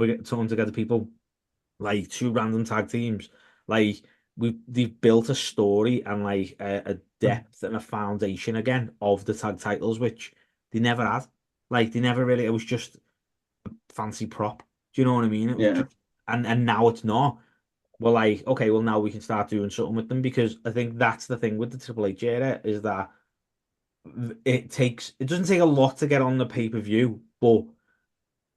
together people like two random tag teams. Like they've built a story and like a depth and a foundation again of the tag titles, which they never had. Like they never really. It was just fancy prop. Do you know what I mean? It was Yeah. just and now it's not. Well, like okay, well now we can start doing something with them because I think that's the thing with the Triple H era is that it doesn't take a lot to get on the pay-per-view, but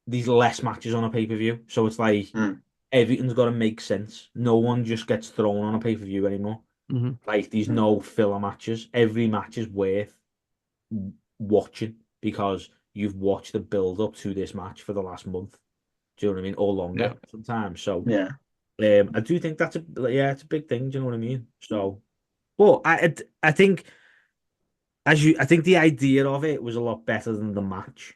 these less matches on a pay-per-view. So it's like Mm. everything's got to make sense. No one just gets thrown on a pay-per-view anymore. Hmm. Like there's Mm. no filler matches. Every match is worth watching because you've watched the build up to this match for the last month. Do you know what I mean? Or Yeah. longer sometimes. So Yeah. I do think that's it's a big thing. Do you know what I mean? So, but I think I think the idea of it was a lot better than the match.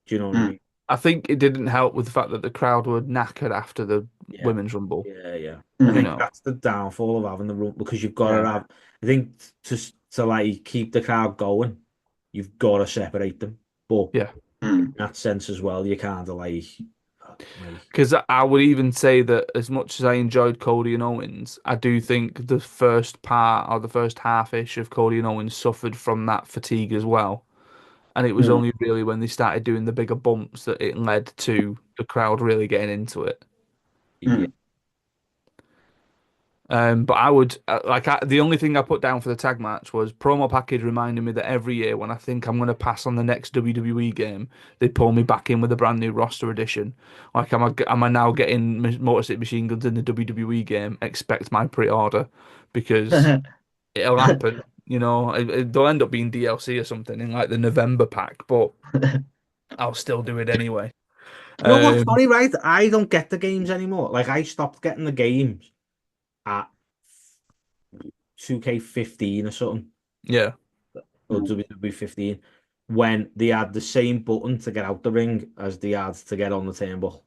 Do you know what I Mm. mean? I think it didn't help with the fact that the crowd were knackered after the Yeah. women's rumble. Yeah, yeah. I You Mm. think know, that's the downfall of having the run because you've got to Yeah. have. I think to like keep the crowd going, you've got to separate them. But yeah. in Mm. that sense as well, you kind of like Because I would even say that as much as I enjoyed Cody and Owens, I do think the first part or the first half-ish of Cody and Owens suffered from that fatigue as well. And it was only really when they started doing the bigger bumps that it led to the crowd really getting into it. Yeah. But I would the only thing I put down for the tag match was promo package reminding me that every year when I think I'm going to pass on the next WWE game, they pull me back in with a brand new roster edition. Like, am I now getting Motor City Machine Guns in the WWE game? Expect my pre-order because it'll happen. You know, they'll end up being DLC or something in like the November pack, but I'll still do it anyway. You know what's Um, funny, right? I don't get the games anymore. Like, I stopped getting the games at 2K15 or something, yeah. or WWE15, when they had the same button to get out the ring as they had to get on the turnbuckle.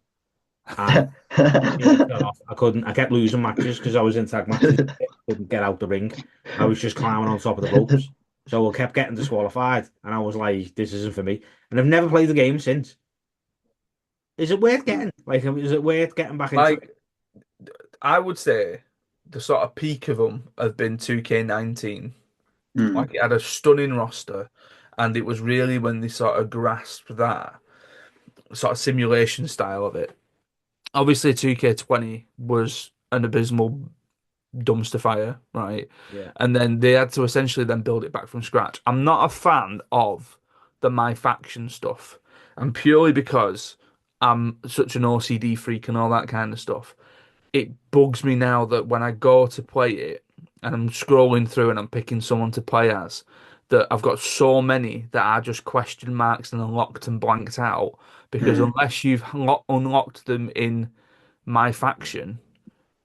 And it fell off. I kept losing matches because I was in tag matches. I couldn't get out the ring. I was just climbing on top of the ropes. So I kept getting disqualified. And I was like, this isn't for me. And I've never played the game since. Is it worth getting? Like, is it worth getting back into it? Like, I would say the sort of peak of them have been 2K19. Like, it had a stunning roster, and it was really when they sort of grasped that sort of simulation style of it. Obviously, 2K20 was an abysmal dumpster fire, right? Yeah. And then they had to essentially then build it back from scratch. I'm not a fan of the My Faction stuff, and purely because I'm such an OCD freak and all that kind of stuff. It bugs me now that when I go to play it and I'm scrolling through and I'm picking someone to play as, that I've got so many that are just question marks and unlocked and blanked out because unless you've unlocked them in My Faction,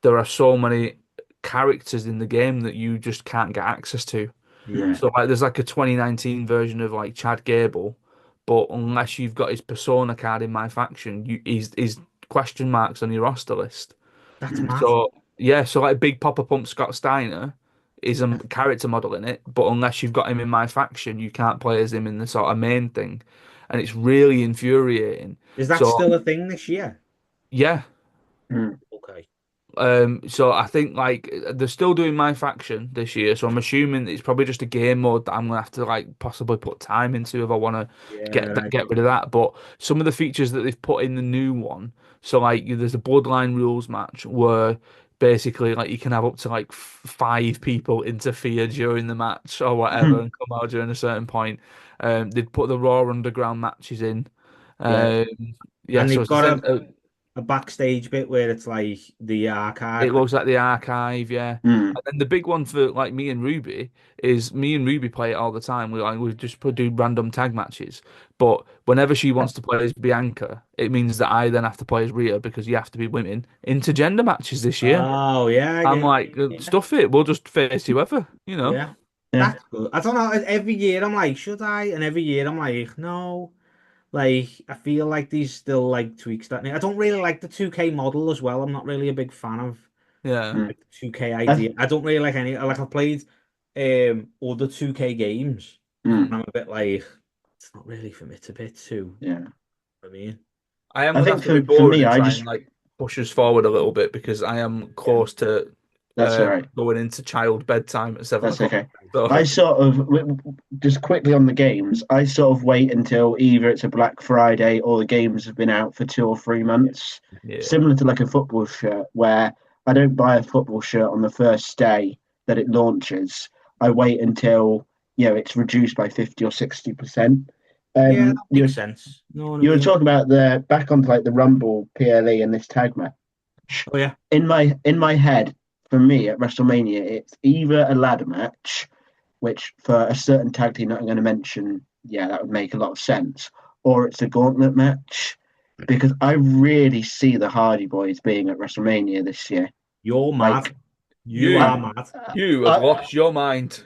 there are so many characters in the game that you just can't get access to. Yeah. So like there's like a 2019 version of like Chad Gable, but unless you've got his Persona card in My Faction, he's question marks on your roster list. That's mad. So yeah, so like Big Papa Pump Scott Steiner is a character model in it, but unless you've got him in My Faction, you can't play as him in the sort of main thing, and it's really infuriating. Is that So still a thing this year? yeah, Okay. so I think like they're still doing My Faction this year, so I'm assuming it's probably just a game mode that I'm gonna have to like possibly put time into if I want to Yeah, right. get rid of that. But some of the features that they've put in the new one, so like there's a Bloodline rules match where basically like you can have up to like five people interfere during the match or whatever and come out during a certain point. They've put the Raw Underground matches in. Yeah. Yeah, And so they've it's got a backstage bit where it's like the it archive. looks like the archive, yeah. And then the big one for like me and Ruby is me and Ruby play it all the time. We just do random tag matches. But whenever she wants to play as Bianca, it means that I then have to play as Rhea because you have to be women intergender matches this year. Oh, yeah. I'm like, stuff it. We'll just face whoever, you know. Yeah. That's good. I don't know. Every year I'm like, should I? And every year I'm like, no. Like, I feel like these still like tweaks that. I don't really like the 2K model as well. I'm not really a big fan of Yeah. like, the 2K idea. I don't really like any. Like, I've played other 2K games, and I'm a bit like, it's not really for me. It's a bit too. I mean, I am I gonna think have to be for bored me, and I try just and like push us forward a little bit because I am close to that's all right. going into child bedtime at 7 That's o'clock. okay. So I sort of just quickly on the games. I sort of wait until either it's a Black Friday or the games have been out for 2 or 3 months. yeah. Similar to like a football shirt, where I don't buy a football shirt on the first day that it launches. I wait until it's reduced by 50 or 60%. yeah, that You makes sense. No, what I you were mean? talking about the back onto like the Rumble, PLE, and this tag match. Oh yeah, In my head, for me at WrestleMania, it's either a ladder match, which for a certain tag team that I'm going to mention, that would make a lot of sense, or it's a gauntlet match, because I really see the Hardy Boys being at WrestleMania this year. you're mad. Like, You are mad. You have lost your mind.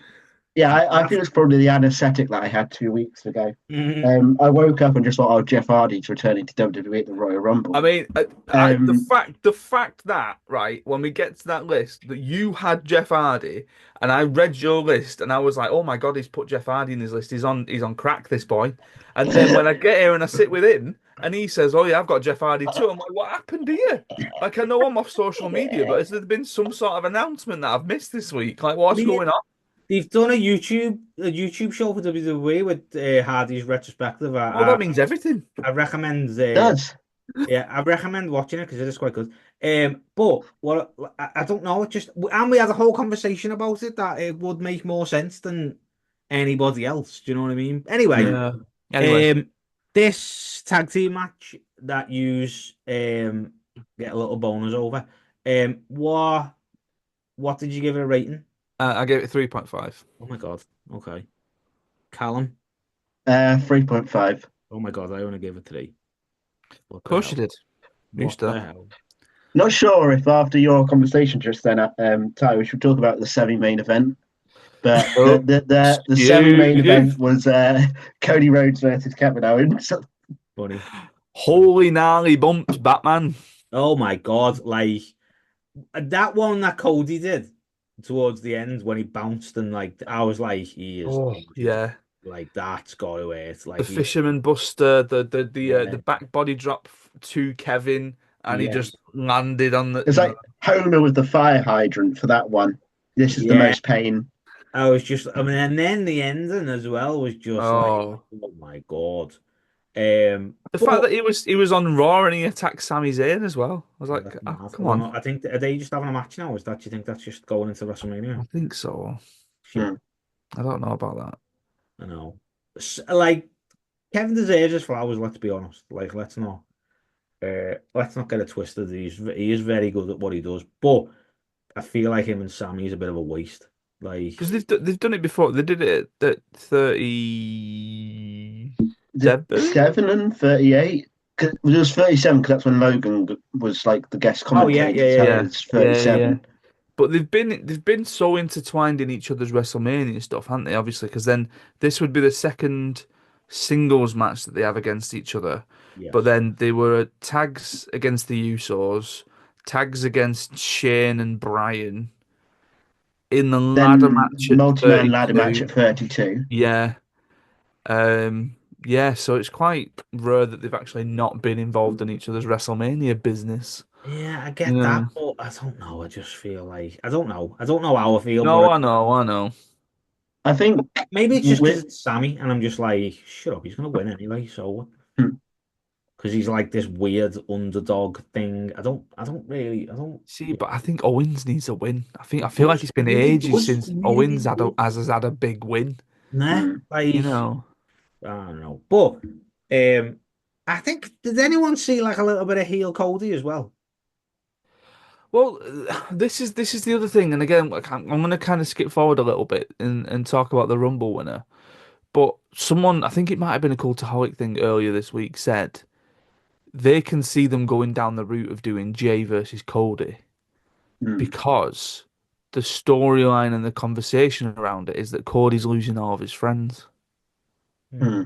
I think it's probably the anesthetic that I had 2 weeks ago. I woke up and just thought, oh, Jeff Hardy's returning to WWE at the Royal Rumble. I mean, the fact that right when we get to that list that you had Jeff Hardy and I read your list and I was like, oh my God, he's put Jeff Hardy in his list. He's on crack, this boy. And then when I get here and I sit with him and he says, oh yeah, I've got Jeff Hardy too. I'm like, what happened here? Like, I know I'm off social media, but has there been some sort of announcement that I've missed this week? Like, what's going on? they've done a YouTube show for WWE with Hardy's retrospective. Well, that means everything. I recommend Does. yeah, I recommend watching it because it is quite good. But what I don't know, it just and we had a whole conversation about it that it would make more sense than anybody else. Do you know what I mean? Anyway, Yeah. Anyway, this tag team match that use get a little bonus over. What did you give it a rating? I gave it 3.5. Oh my God. Okay. Callum. 3.5. Oh my God, I only gave it 3. What Of the course hell? you did. What Used the to. hell? Not sure if after your conversation just then, Ty, we should talk about the semi-main event. But Oh, the semi-main event was Cody Rhodes versus Kevin Owens. Funny. Holy gnarly bumps, Batman. Oh my God. Like that one that Cody did towards the end when he bounced and like I was like, he is Oh, yeah. like that's got to hurt. The Like he Fisherman Buster, the yeah, back body drop to Kevin, and he yeah, just landed on the. It's like Homer with the fire hydrant for that one. This is the yeah. most pain. I was just I mean and then the ending as well was just like Oh, oh my God. the fact But that he was on Raw and he attacked Sami Zayn as well. I was yeah, like, that's oh, mad. I come don't on. know. I think are they just having a match now? Is that do you think that's just going into WrestleMania? I think so. Shit, I don't know about that. I know. Like Kevin deserves his flowers. Let's be honest. Like let's not get it twisted. He is very good at what he does, but I feel like him and Sammy is a bit of a waste. Like Because they've done it before. They did it at 37. Is it 7 and 38? It was 37 because that's when Logan was like the guest oh yeah, commentator. yeah, yeah, So yeah. it's Yeah. 37. But they've been so intertwined in each other's WrestleMania stuff, haven't they? Obviously, because then this would be the second singles match that they have against each other. But Yes. then they were tags against the Usos, tags against Shane and Bryan in the ladder Then match at multi-man ladder match 32. at 32. Yeah. Yeah, so it's quite rare that they've actually not been involved in each other's WrestleMania business. Yeah, I You get that, know. but I don't know. I just feel like I don't know. I don't know how I feel, No, but I know, I know. I think maybe it's just because with it's Sammy, and I'm just like, shut up, he's gonna win anyway. So hmm, because he's like this weird underdog thing. I don't. See, but I think Owens needs a win. I He feel like does, it's been he really ages does, since he really Owens does. has had a big win. Nah, hmm. You like know. I don't know, but I think did anyone see like a little bit of heel Cody as well? Well, this is the other thing, and again, like, I'm going to kind of skip forward a little bit and talk about the Rumble winner. But someone, I think it might have been a Cultaholic thing earlier this week, said they can see them going down the route of doing Jay versus Cody Hmm. because the storyline and the conversation around it is that Cody's losing all of his friends, Hmm. Hmm.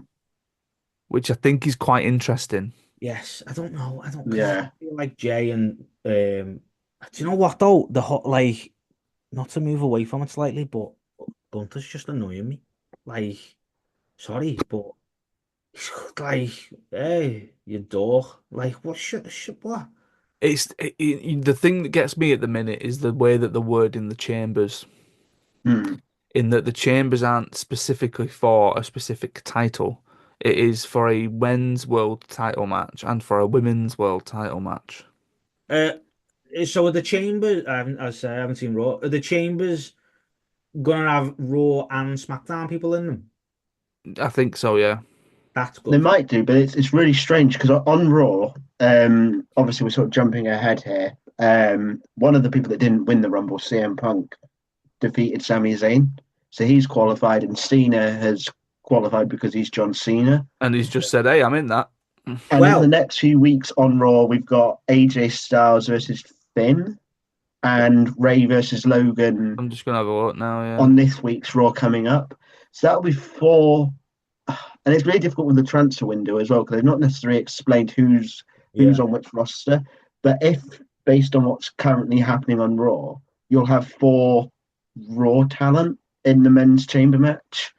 which I think is quite interesting. Yes, I don't know. I don't because I Yeah. feel like Jay and do you know what though? The hot like not to move away from it slightly, but Gunter's just annoying me. Like, sorry, but he's like, hey, you dog. Like, what shit, what? The thing that gets me at the minute is the way that the word in the chambers, Hmm. in that the chambers aren't specifically for a specific title. It is for a men's world title match and for a women's world title match. Uh, so are the Chambers? I haven't seen Raw. Are the Chambers gonna have Raw and SmackDown people in them? I think so, yeah. That's They good. might do, but it's really strange because on Raw, obviously we're sort of jumping ahead here. One of the people that didn't win the Rumble, CM Punk, defeated Sami Zayn. So he's qualified, and Cena has qualified because he's John Cena. And he's just said, "Hey, I'm in that." And in the Well, next few weeks on Raw, we've got AJ Styles versus Finn and Ray versus Logan I'm just gonna have a look now, yeah. on this week's Raw coming up. So that'll be four. And it's really difficult with the transfer window as well because they've not necessarily explained who's yeah. on which roster. But if based on what's currently happening on Raw, you'll have four Raw talent in the men's chamber match.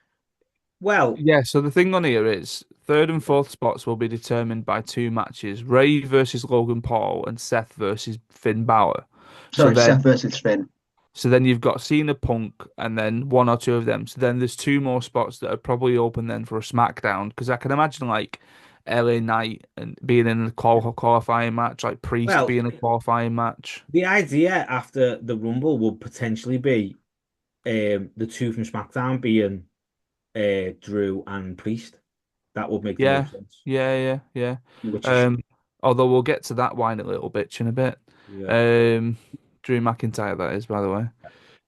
Well, Yeah, so the thing on here is third and fourth spots will be determined by two matches: Ray versus Logan Paul and Seth versus Finn Balor. So Sorry, Seth then, versus Finn. So then you've got Cena, Punk, and then one or two of them. So then there's two more spots that are probably open then for a SmackDown, because I can imagine like LA Knight and being in a qualifying match, like Priest Well, being a qualifying match. the idea after the Rumble would potentially be the two from SmackDown being Drew and Priest. That would make the Yeah, most sense. yeah. Which is Um, although we'll get to that whiny little bitch in a bit. yeah, Um, Drew McIntyre, that is, by the way.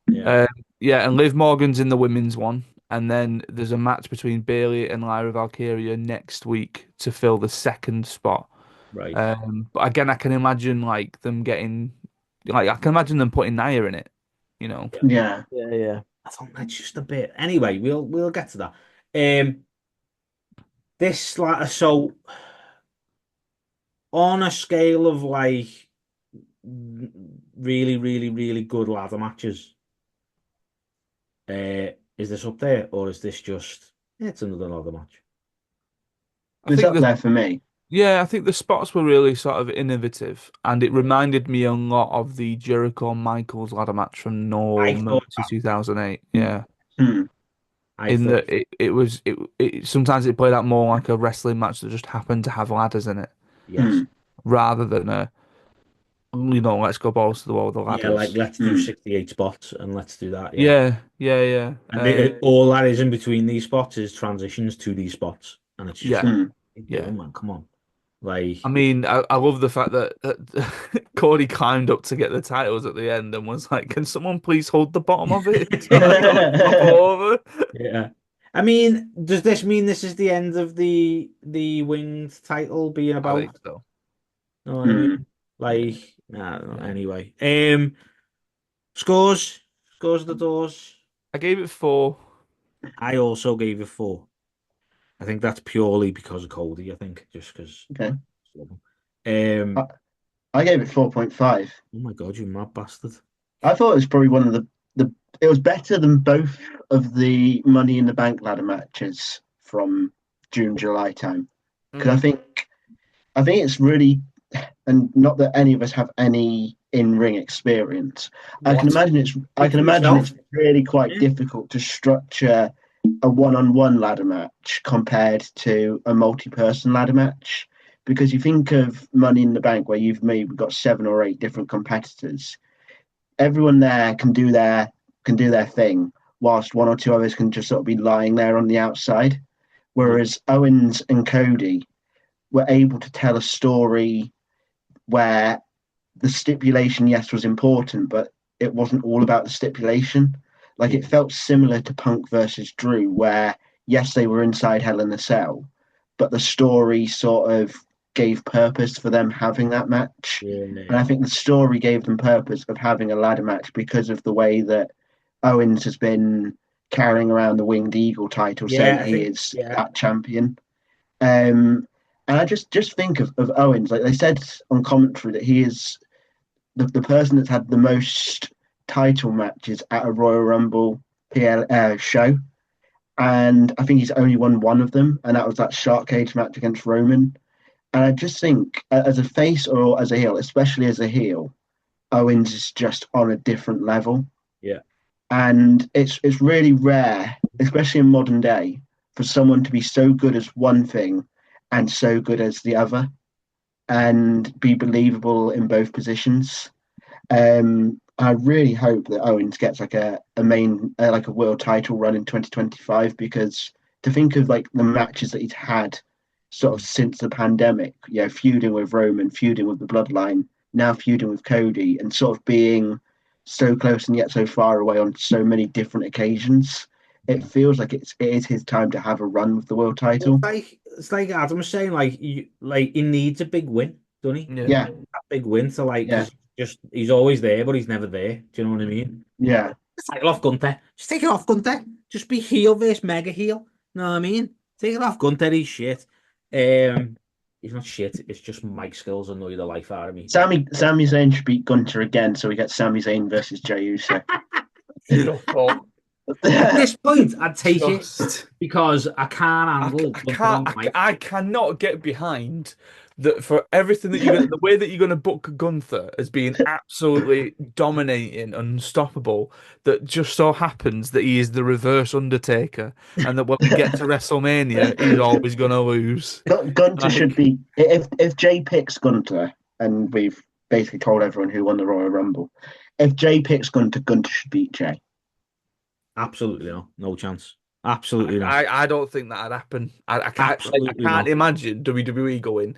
yeah, Um, yeah, and Liv Morgan's in the women's one, and then there's a match between Bailey and Lyra Valkyria next week to fill the second spot. right. But again, I can imagine like them getting, like I can imagine them putting Nia in it. You know, Yeah. Yeah. I thought that's just a bit. Anyway, we'll get to that. This like so on a scale of like really, really, really good ladder matches. Is this up there, or is this just it's another ladder match? I It's think up there for me. yeah, I think the spots were really sort of innovative, and it reminded me a lot of the Jericho Michaels ladder match from No I thought Mercy 2008. Yeah. Hmm. I In thought that it sometimes it played out more like a wrestling match that just happened to have ladders in it yes. Hmm. rather than a let's go balls to the wall with the Yeah, like ladders. let's do Hmm. 68 spots and let's do that. Yeah. Yeah. And all that is in between these spots is transitions to these spots. And it's just Yeah, like, Hmm. yeah. man, come on. Like, I mean, I love the fact that Cody climbed up to get the titles at the end and was like, "Can someone please hold the bottom of it so I don't flop over?" yeah. I mean, does this mean this is the end of the winged title being I think about? so. Know what I Hmm. mean? Yeah, Like, I don't know. yeah. Anyway, scores of the doors. I gave it 4. I also gave it 4. I think that's purely because of Cody. I think just because. Okay. Um. I, I gave it 4.5. Oh my God, you mad bastard! I thought it was probably one of the it was better than both of the Money in the Bank ladder matches from June, July time. Because Mm. I think it's really, and not that any of us have any in-ring experience. I can What? imagine Speak for yourself. it's really quite Yeah. difficult to structure a one-on-one ladder match compared to a multi-person ladder match. Because you think of Money in the Bank, where you've maybe got 7 or 8 different competitors. Everyone there can do their thing, whilst one or two others can just sort of be lying there on the outside. Yeah. Whereas Owens and Cody were able to tell a story where the stipulation, yes, was important, but it wasn't all about the stipulation. Like Yeah. it felt similar to Punk versus Drew, where yes, they were inside Hell in a Cell, but the story sort of gave purpose for them having that match. And I Yeah. think the story gave them purpose of having a ladder match because of the way that Owens has been carrying around the Winged Eagle title, saying Yeah. I he think. is Yeah. that champion. And I just think of Owens, like they said on commentary, that he is the person that's had the most title matches at a Royal Rumble show. And I think he's only won one of them, and that was that Shark Cage match against Roman. And I just think, as a face or as a heel, especially as a heel, Owens is just on a different level. Yeah. And it's really rare, especially in modern day, for someone to be so good as one thing and so good as the other, and be believable in both positions. I really hope that Owens gets like a main like a world title run in 2025, because to think of like the matches that he's had sort of since the pandemic, feuding with Roman, feuding with the Bloodline, now feuding with Cody, and sort of being so close and yet so far away on so many different occasions. It feels like it is his time to have a run with the world title. It's like Adam was saying, like he needs a big win, doesn't he? Yeah. Yeah, A big win to like, yeah, because just he's always there, but he's never there. Do you know what I mean? yeah. Just take it off Gunter. Just take it off Gunter. Just be heel versus mega heel. You know what I mean? Take it off Gunter. He's shit. He's not shit. It's just Mike skills annoy the life out of me. Sami Zayn should beat Gunter again, so we get Sami Zayn versus Jey Uso. At this point, I'd take Just- it because I can't I, handle I Gunter can't. on Mike. I cannot get behind that for everything that the way that you're going to book Gunther as being absolutely dominating, unstoppable, that just so happens that he is the reverse Undertaker, and that when we get to WrestleMania, he's always going to lose. Gunter should be if Jay picks Gunter, and we've basically told everyone who won the Royal Rumble. If Jay picks Gunter, Gunter should beat Jay. Absolutely no chance. Absolutely not. I don't think that'd happen. I can't. Absolutely I can't not. imagine WWE going.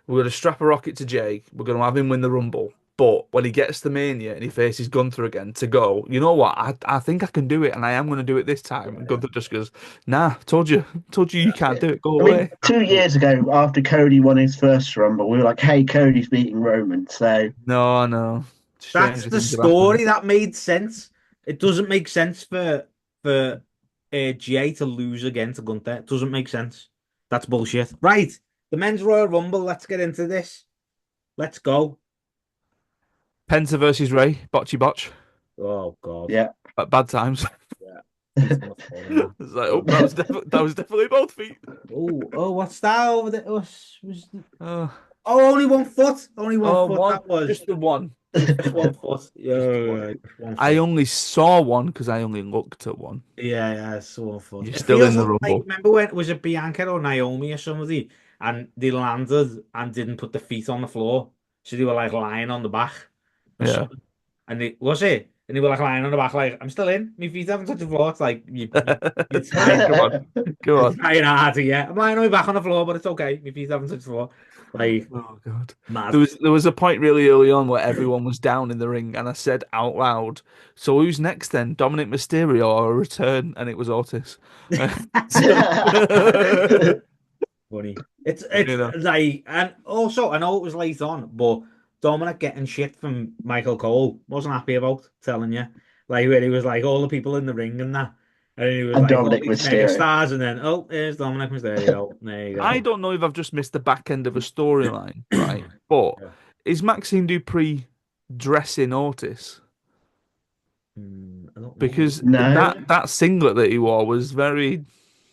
We're going to strap a rocket to Jay. We're going to have him win the Rumble. But when he gets to Mania and he faces Gunther again, to go, you know what? I think I can do it, and I am going to do it this time. And Gunther just goes, "Nah, told you you can't do it. Go away." mean, 2 years ago, after Cody won his first Rumble, we were like, "Hey, Cody's beating Roman." So No. That's the story that made sense. It doesn't make sense for Jay to lose again to Gunther. It doesn't make sense. That's bullshit. Right. The Men's Royal Rumble. Let's get into this. Let's go. Penta versus Ray, botch. Oh God. yeah, Bad times. Yeah. It's like, oh, that was definitely both feet. Oh, what's that over there? Uh, only 1 foot. Only one foot. one, That was just the one. just 1 foot. Yeah, right. 1 foot. I only saw one because I only looked at one. Yeah, it's 1 foot. You're It still in feels the like, Rumble. remember when was it Bianca or Naomi or somebody, and they landed and didn't put the feet on the floor, so they were like lying on the back. Or Yeah. something. And they they were like lying on the back, like, I'm still in. My feet haven't touched the floor. It's like you're trying, Go on. trying harder, yeah. I'm lying on my back on the floor, but it's okay. My feet haven't touched the floor. Like, Oh God. mad. There was a point really early on where everyone was down in the ring, and I said out loud, "So who's next then? Dominic Mysterio or a return?" And it was Otis. Funny. It's You know. like, and also I know it was late on, but Dominic getting shit from Michael Cole wasn't happy about, telling you. Like when he was like all the people in the ring and that. And he was And like Dominic all these Mysterio. mega stars, and then here's Dominic Mysterio. There you go. I don't know if I've just missed the back end of a storyline, right? But Yeah. is Maxine Dupree dressing Otis? I don't know. Because No. that singlet that he wore was very.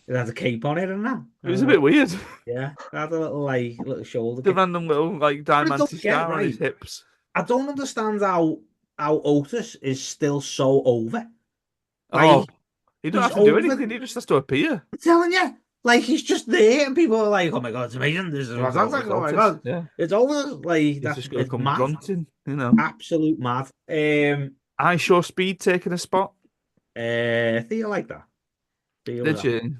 It has a cape on it and that. It was a bit weird. Yeah, it had a little shoulder. The cape. random little like diamante don't get star on his right. hips. I don't understand how Otis is still so over. Oh, Like, he doesn't he's have to do over- anything. He just has to appear. I'm telling you, like he's just there, and people are like, "Oh my god, it's amazing! This is what's like. Oh my god, Yeah, it's over!" Like he's that's just gonna it's come mad, grunting. You know, absolute mad. I show Speed taking a spot. I think you like that. Did you?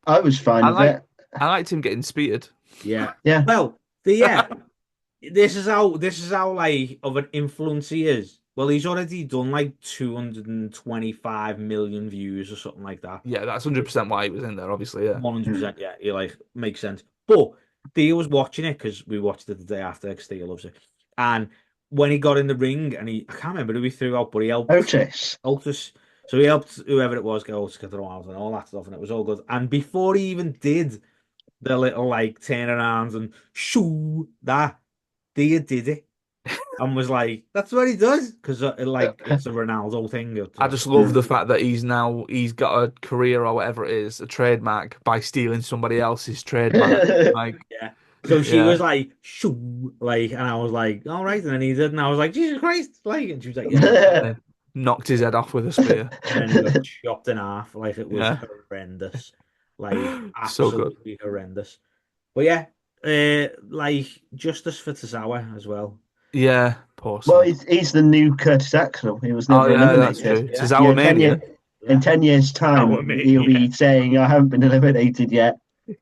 I was fine with it. I liked him getting speeded. Yeah. Yeah. Well, this is how like of an influence he is. Well, he's already done like 225 million views or something like that. Yeah, that's 100% why he was in there. Obviously, yeah. 100%. Yeah, he like makes sense. But Thea was watching it because we watched it the day after because Thea loves it. And when he got in the ring, and I can't remember who he threw out, but he helped Otis. So he helped whoever it was get thrown out and all that stuff, and it was all good. And before he even did the little like turn around and shoo that, Thea did it and was like, "That's what he does," because like it's a Ronaldo thing. I just love the fact that he's got a career or whatever it is, a trademark by stealing somebody else's trademark. Like, yeah. So she was like, "Shoo," like, and I was like, "All right," and then he did, and I was like, "Jesus Christ!" Like, and she was like, "Yeah." Knocked his head off with a spear. And then he got chopped in half. Like it was horrendous. Like So good. absolutely horrendous. But yeah, like justice for Tozawa as well. Yeah, poor son. Well, he's the new Curtis Axel. He was never that's eliminated. true. Tozawa Mania. In 10 years' time, he'll be saying, "I haven't been eliminated yet."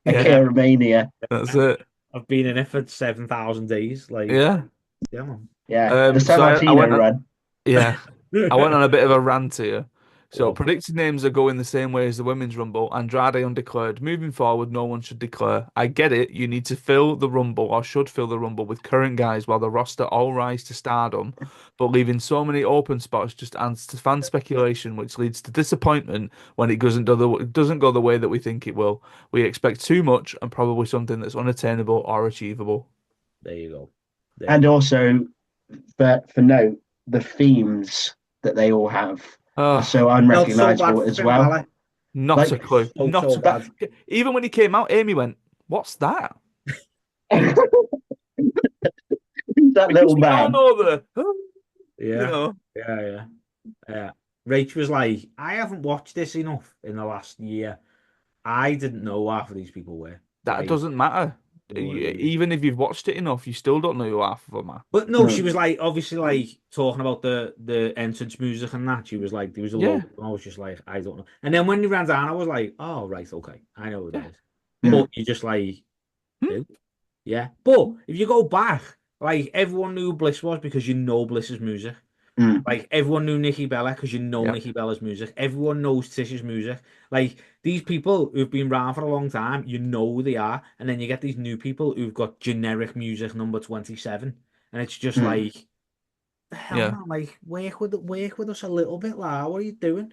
Akira Mania. That's it. I've been in it for 7,000 days. Like Yeah. man. Yeah, the so San I Martino went on- run. Yeah. I went on a bit of a rant here. So Well. predicted names are going the same way as the women's rumble. Andrade undeclared. Moving forward, no one should declare. I get it. You need to fill the rumble or should fill the rumble with current guys while the roster all rise to stardom. But leaving so many open spots just adds to fan speculation, which leads to disappointment when it doesn't go the way that we think it will. We expect too much and probably something that's unattainable or achievable. There you go. And also, for note, the themes that they all have are so unrecognizable as well. Not Like, a clue. Not so a bad. Even when he came out, Amy went, "What's that?" That because little we all man. know the, Yeah, you know, yeah. Rach was like, I haven't watched this enough in the last year. I didn't know half of these people were. that Like, doesn't matter. you know what I mean? Even if you've watched it enough, you still don't know who half of them are. But no, she Mm. was like, obviously, like talking about the entrance music and that. She was like, there was a Yeah. lot. And I was just like, I don't know. And then when they ran down, I was like, oh right, okay, I know who that Yeah. is. Yeah. But you just like, Hmm? who? Yeah. But if you go back, like everyone knew who Bliss was because you know Bliss's music. Mm. Like everyone knew Nikki Bella because you know Yep. Nikki Bella's music. Everyone knows Tish's music. Like these people who've been around for a long time, you know who they are, and then you get these new people who've got generic music number 27, and it's just Mm. like, the hell, Yeah. man, like work with us a little bit, like, what are you doing?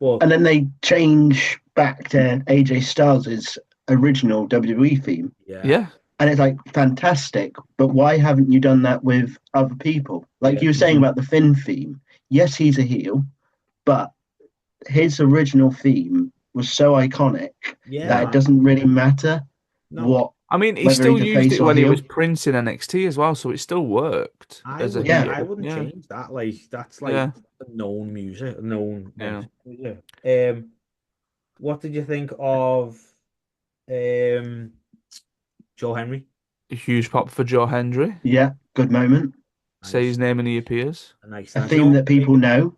But And then they change back to AJ Styles' original WWE theme. Yeah. And it's like fantastic, but why haven't you done that with other people? Like Yeah. you were saying Mhm. about the Finn theme. Yes, he's a heel, but his original theme was so iconic Yeah, that it man. doesn't really matter No, what I mean, he whether still he's a used face it or when he heel. was Prince in NXT as well, so it still worked as a Yeah. I heel. wouldn't Yeah. change that. Like that's like Yeah. known music, known Yeah. music. What did you think of um Joe Henry? A huge pop for Joe Hendry. Yeah, good moment. Say Nice, his name and he appears. a nice A time. Do you know theme what that people know.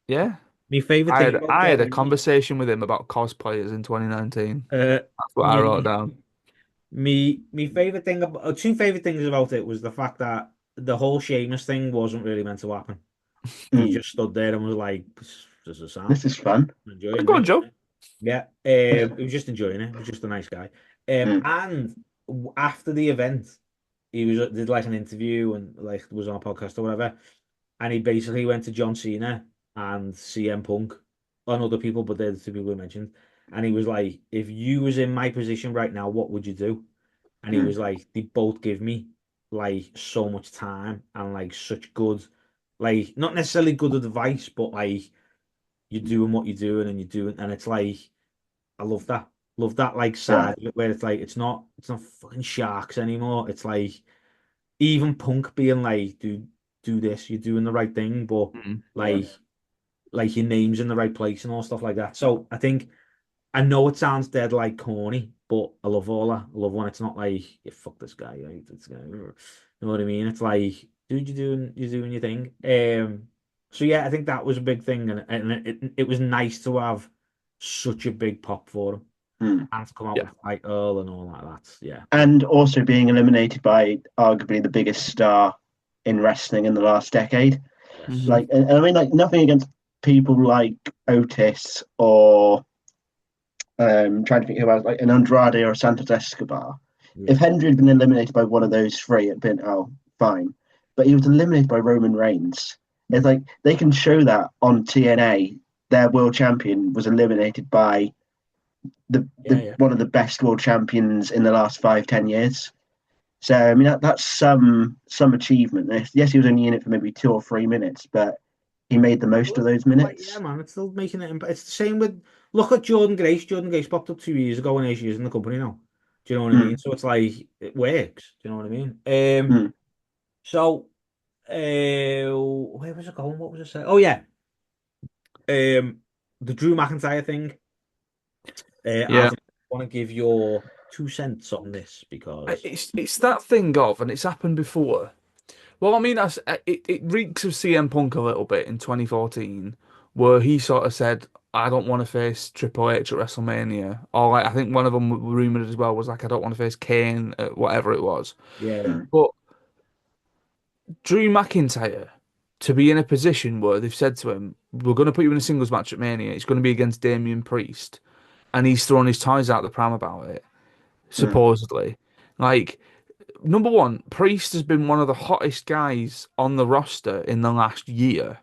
Yeah. my favorite I thing had about I Joe had a Henry? conversation with him about cosplayers in 2019. Uh, That's what I wrote me, down. me favorite thing about two favorite things about it was the fact that the whole Sheamus thing wasn't really meant to happen. He Mm, just stood there and was like, "This is sound, this is fun. enjoying Go on, this." Joe. Yeah, he was just enjoying it. He was just a nice guy. Mm, And after the event, he was did like an interview and like was on a podcast or whatever, and he basically went to John Cena and CM Punk and other people, but they're the two people we mentioned, and he was like, "If you was in my position right now, what would you do?" And he mm, was like, "They both give me like so much time and like such good, like not necessarily good advice, but like you're doing what you're doing and you're doing, and it's like." I love that. Love that like yeah. side of it where it's not fucking sharks anymore. It's like even Punk being like, do this, you're doing the right thing, but Mm. like like your name's in the right place and all stuff like that. So I think I know it sounds dead like corny, but I love all that. I love when it's not like you fuck this guy, right? This guy, you know what I mean? It's like, dude, you're doing your thing. So yeah, I think that was a big thing, and it was nice to have such a big pop for him Mm. and to come out Yeah. with like Earl and all that. That's yeah. And also being eliminated by arguably the biggest star in wrestling in the last decade. Yes. Mhm. Like, and I mean, like nothing against people like Otis or trying to think who else, like an Andrade or a Santos Escobar. Yeah. If Hendry had been eliminated by one of those three, it'd been fine. But he was eliminated by Roman Reigns. It's like they can show that on TNA. Their world champion was eliminated by Yeah. one of the best world champions in the last 5-10 years. So I mean that's some achievement. Yes, he was only in it for maybe 2 or 3 minutes, but he made the most of those Like, minutes. yeah, man, it's still making it. It's the same with look at Jordan Grace. Jordan Grace popped up 2 years ago and he's in the company now. Do you know what I mean? Mm, So it's like it works. Do you know what I mean? mm, So where was it going? What was I saying? Oh yeah, the Drew McIntyre thing. Yeah. Adam, want to give your 2 cents on this because It's that thing of, and it's happened before. Well, I mean, it reeks of CM Punk a little bit in 2014, where he sort of said, "I don't want to face Triple H at WrestleMania," or like I think one of them rumored as well was like, "I don't want to face Kane at whatever it was." yeah, mm, But Drew McIntyre to be in a position where they've said to him, "We're going to put you in a singles match at Mania. It's going to be against Damian Priest," and he's thrown his toys out the pram about it, mm, supposedly. Like, number one, Priest has been one of the hottest guys on the roster in the last year.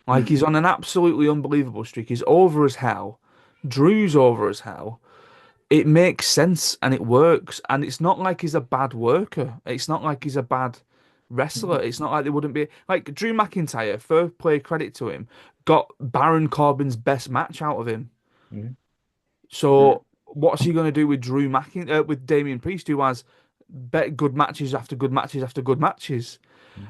Like, mm, he's on an absolutely unbelievable streak. He's over as hell. Drew's over as hell. It makes sense and it works. And it's not like he's a bad worker. It's not like he's a bad wrestler. It's not like they wouldn't be. Like, Drew McIntyre, fair play credit to him, got Baron Corbin's best match out of him. Mhm. mm, So, what's he going to do with with Damian Priest, who has bet good matches after good matches after good matches?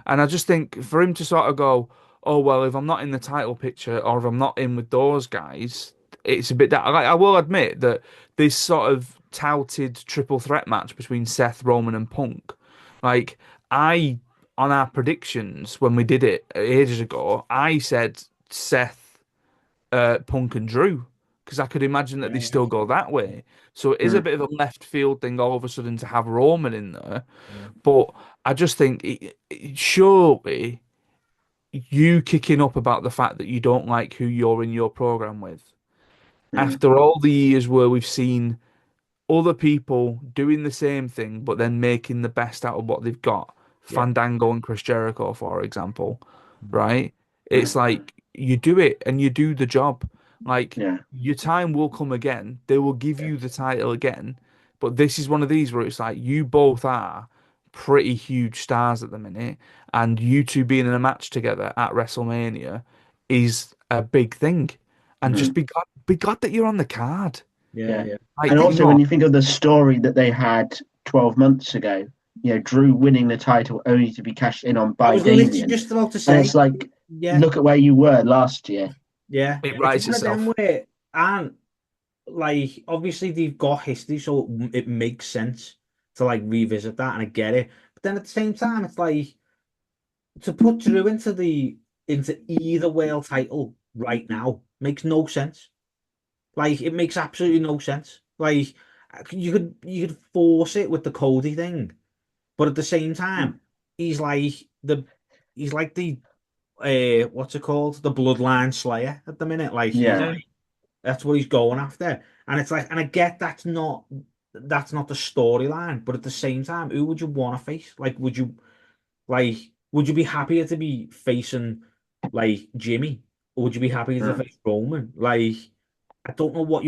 And I just think for him to sort of go, oh well, if I'm not in the title picture or if I'm not in with those guys, it's a bit that like I will admit that this sort of touted triple threat match between Seth, Roman, and Punk, like I on our predictions when we did it ages ago, I said Seth, Punk, and Drew because I could imagine that they Yeah, still go that way. So it is a Mm. bit of a left field thing all of a sudden to have Roman in there, yeah, but I just think surely you kicking up about the fact that you don't like who you're in your program with Mm. after all the years where we've seen other people doing the same thing but then making the best out of what they've got. yeah, Fandango and Chris Jericho, for example, mm, right? It's Mm. like you do it and you do the job. Like Yeah. your time will come again. They will give you the title again. But this is one of these where it's like you both are pretty huge stars at the minute, and you two being in a match together at WrestleMania is a big thing. And just Mm. be glad that you're on the card. yeah, Yeah. yeah. And Like, you also, know, when you think of the story that they had 12 months ago, Drew winning the title only to be cashed in on I by was literally Damien. just about to And say, it's like, yeah, look at where you were last year. yeah. it It's writes one of them itself. where, and like, obviously they've got history, so it makes sense to like revisit that, and I get it. But then at the same time, it's like to put Drew into either world title right now makes no sense. Like, it makes absolutely no sense. Like, you could force it with the Cody thing, but at the same Mm. time, he's like the he's like the what's it called? The Bloodline Slayer at the minute. Like, Yeah. that's what he's going after. And it's like, and I get that's not the storyline, but at the same time, who would you want to face? Would you be happier to be facing like Jimmy, or would you be happy to Mm. face Roman? Like, I don't know what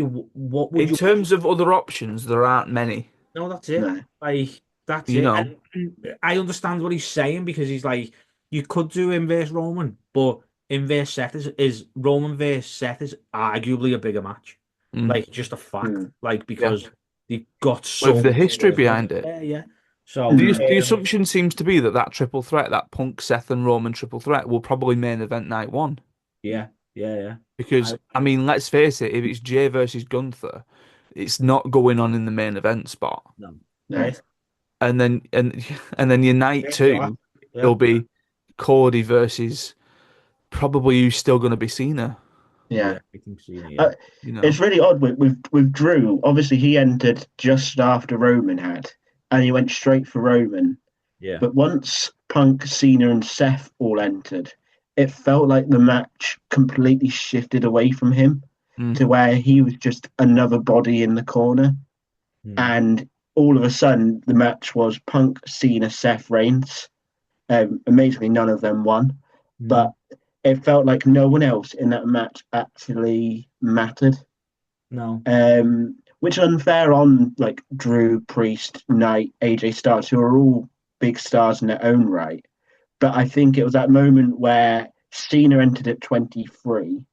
would In you. terms of other options, there aren't many. No, that's it. No. Like, that's You it. know, And I understand what he's saying, because he's like, you could do inverse Roman, but inverse Seth is Roman versus Seth is arguably a bigger match. mm, Like, just a fact. Mm. Like, yeah, because they've got with so the much history to work with. behind it. Yeah, yeah. So, Mm. The assumption seems to be that that triple threat, that Punk, Seth, and Roman triple threat, will probably main event night one. yeah, yeah, yeah. Because I, I mean, let's face it, if it's Jay versus Gunther, it's not going on in the main event spot. no. No. Right? And then your night Yeah, you are. two, Yeah. it'll be Cody versus probably who's still going to be Cena. Yeah. Yeah, I think so, yeah. Uh, You know, it's really odd with Drew. Obviously, he entered just after Roman had, and he went straight for Roman. Yeah. But once Punk, Cena, and Seth all entered, it felt like the match completely shifted away from him mm, to where he was just another body in the corner. Mm. And all of a sudden, the match was Punk, Cena, Seth, Reigns. Amazingly, none of them won, Mm. but it felt like no one else in that match actually mattered. No. Which is unfair on like Drew, Priest, Knight, AJ Styles, who are all big stars in their own right. But I think it was that moment where Cena entered at 23,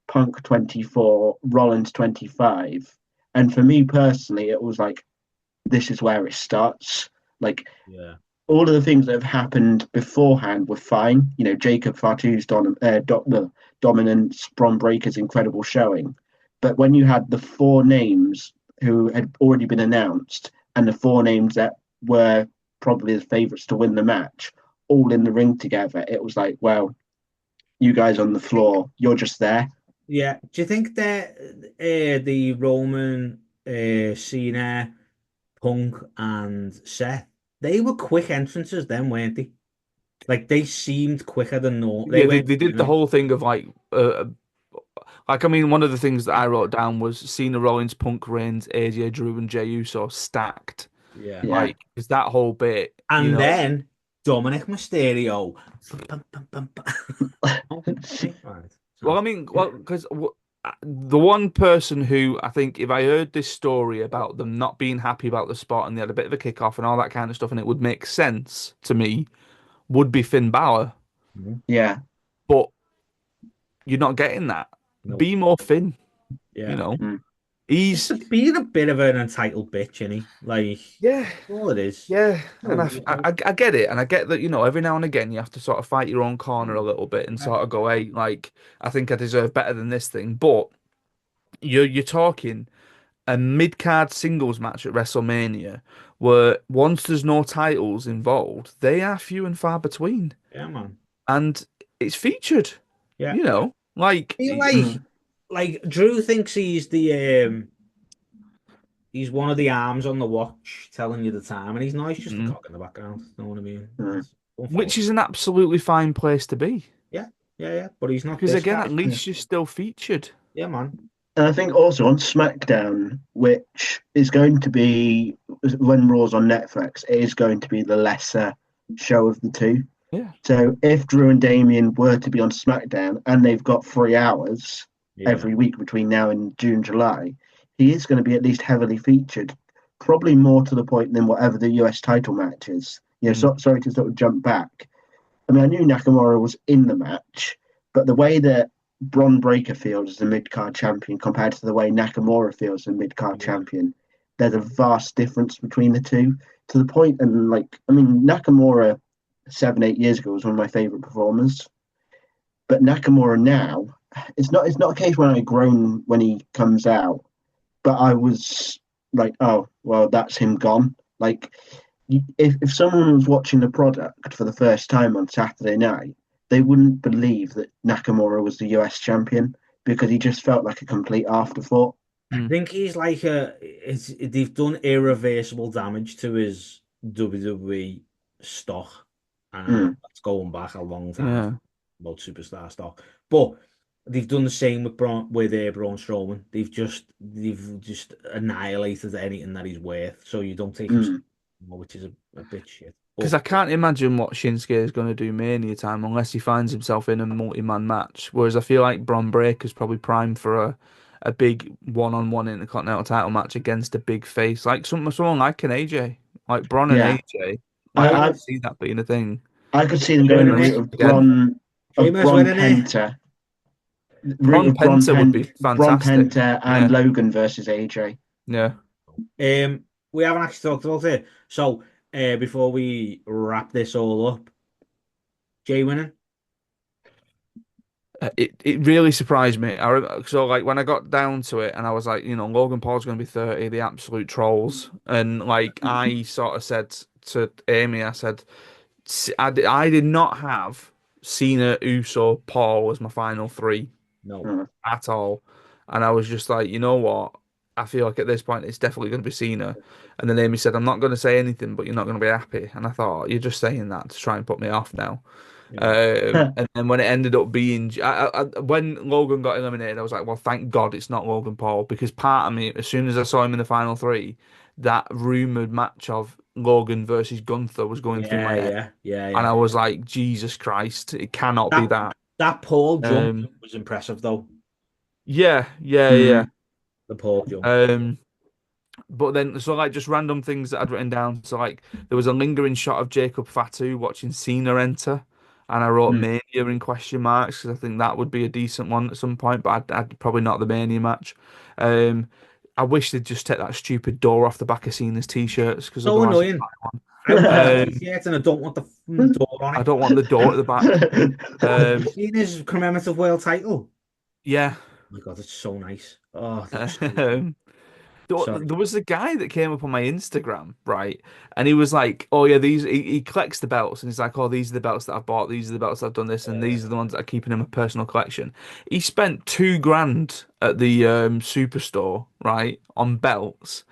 Punk 24, Rollins 25. And for me personally, it was like, this is where it starts. Like, Yeah. all of the things that have happened beforehand were fine. Jacob Fatu's dominance, Bron Breakker's incredible showing. But when you had the four names who had already been announced and the four names that were probably the favourites to win the match all in the ring together, it was like, well, you guys on the floor, you're just there. Yeah. Do you think that the Roman, Cena, Punk, and Seth, they were quick entrances then, weren't they? Like, they seemed quicker than normal. They yeah, they, weren't, they did the whole thing of like I mean, one of the things that I wrote down was Cena, Rollins, Punk, Reigns, AJ, Drew, and Jey Uso stacked. yeah. Yeah. Like, is that whole bit, And then Dominic Mysterio. Bum, bum, bum, bum, bum. Okay, right. Well, I mean, well, because the one person who I think, if I heard this story about them not being happy about the spot and they had a bit of a kickoff and all that kind of stuff, and it would make sense to me, would be Finn Balor. Mhm. Yeah. But you're not getting that. No. Be more Finn, you Yeah. know. Mm. He's Just being a bit of an entitled bitch, isn't he? Like, yeah, all it is. yeah, and No, I get it, and I get that every now and again you have to sort of fight your own corner a little bit and sort of go, hey, like I think I deserve better than this thing, but you're talking a mid-card singles match at WrestleMania where once there's no titles involved, they are few and far between, yeah, man. and it's featured, Yeah. like Feel Mm. like Drew thinks he's one of the arms on the watch telling you the time, and he's not. He's just a mm, cock in the background. You know what I mean? Mm. It's which unfortunate. is an absolutely fine place to be Yeah, yeah, yeah. But he's not because this again, guy. at Yeah. least you're still featured. Yeah, man. And I think also on SmackDown, which is going to be when Raw's on Netflix, it is going to be the lesser show of the two. Yeah. So if Drew and Damien were to be on SmackDown and they've got 3 hours Yeah. every week between now and June, July, he is going to be at least heavily featured, probably more to the point than whatever the US title match is. Mm. Sorry to sort of jump back. I mean, I knew Nakamura was in the match, but the way that Bron Breakker feels as a mid card champion compared to the way Nakamura feels as a mid card Yeah. champion, there's a vast difference between the two. To the point, and like, I mean, Nakamura 7, 8 years ago was one of my favorite performers, but Nakamura now, it's not a case when I groan when he comes out, but I was like, oh well, that's him gone. Like if someone was watching the product for the first time on Saturday night, they wouldn't believe that Nakamura was the US champion because he just felt like a complete afterthought. I Mm. think he's like they've done irreversible damage to his WWE stock, and Mm, that's going back a long time Yeah. about superstar stock. But they've done the same with Braun Strowman. They've just annihilated anything that he's worth, so you don't take him, mm, which is a bit shit. Because But I can't imagine what Shinsuke is going to do Mania time unless he finds himself in a multi-man match. Whereas I feel like Bron Breakker's probably primed for a big one-on-one Intercontinental title match against a big face, like someone like an AJ, like Bron and yeah, AJ. Like I I, I could see that being a thing. I could see them going the winning route it of Again, Sheamus winning it. Bron Penta would be Bron fantastic. Penta and Yeah, Logan versus AJ. yeah. We haven't actually talked about it. So, before we wrap this all up, Jay winning? It really surprised me. So like when I got down to it, and I was like, Logan Paul's going to be 30, the absolute trolls, and like I sort of said to Amy, I said, I did not have Cena, Uso, Paul as my final three No. Mm, at all, and I was just like, you know what? I feel like at this point it's definitely going to be Cena. And then Amy said, I'm not going to say anything, but you're not going to be happy. And I thought, you're just saying that to try and put me off now. Yeah. And then when it ended up being, when Logan got eliminated, I was like, well, thank God it's not Logan Paul, because part of me, as soon as I saw him in the final three, that rumored match of Logan versus Gunther was going through Yeah, my head, yeah, yeah, and yeah. I was like, Jesus Christ, it cannot be That that. that Paul jump Um, was impressive though. yeah, yeah, yeah. mm, The Paul jump. Um, but then, so like just random things that I'd written down. So like there was a lingering shot of Jacob Fatu watching Cena enter, and I wrote mm. Mania in question marks because I think that would be a decent one at some point, but I'd probably not the Mania match. Um, I wish they'd just take that stupid door off the back of Cena's t-shirts because So otherwise, annoying. I want his um, t-shirt and I don't want the door on I it. don't want the door at the back. Have you Um, seen his commemorative world title? yeah. Oh my God, it's so nice. Oh, it looks so good. Um, Sorry. There was a guy that came up on my Instagram, right? And he was like, "Oh yeah, he collects the belts, and he's like, oh, these are the belts that I've bought, these are the belts that I've done this, and these are the ones that I keep in my personal collection." He spent 2 grand at the superstore, right, on belts,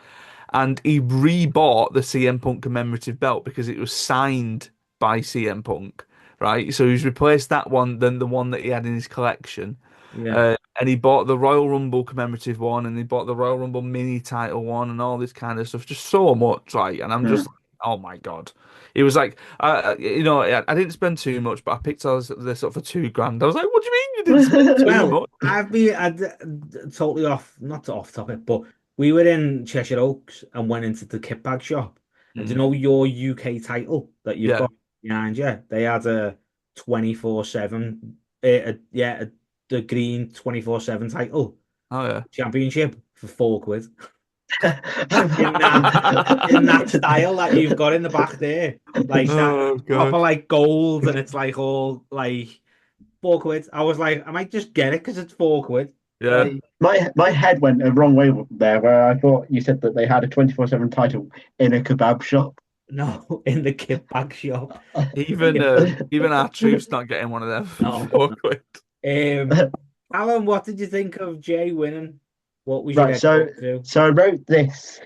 and he rebought the CM Punk commemorative belt because it was signed by CM Punk, right? So he's replaced that one than the one that he had in his collection. Yeah. And he bought the Royal Rumble commemorative one, and he bought the Royal Rumble mini title one, and all this kind of stuff. Just so much, right? And I'm just Mm. like, oh my God. It was like, I didn't spend too much, but I picked all this up for 2 grand. I was like, what do you mean you didn't spend too Well, much? totally off, not off topic, but we were in Cheshire Oaks and went into the kit bag shop. And do you Mm. know your UK title that you've Yeah. got behind you? They had a 24/7, yeah, the green 24/7 title Oh yeah. championship for £4. In that style that you've got in the back there, like that Oh proper god. like gold, and it's like all like £4. I was like, I might just get it because it's £4. Yeah. Like, My head went the wrong way there, where I thought you said that they had a 24/7 title in a kebab shop. no, in the kit bag shop. Even our truth's not getting one of them for No. £4. Alan, what did you think of Jay winning? What was your Right, so to? so I wrote this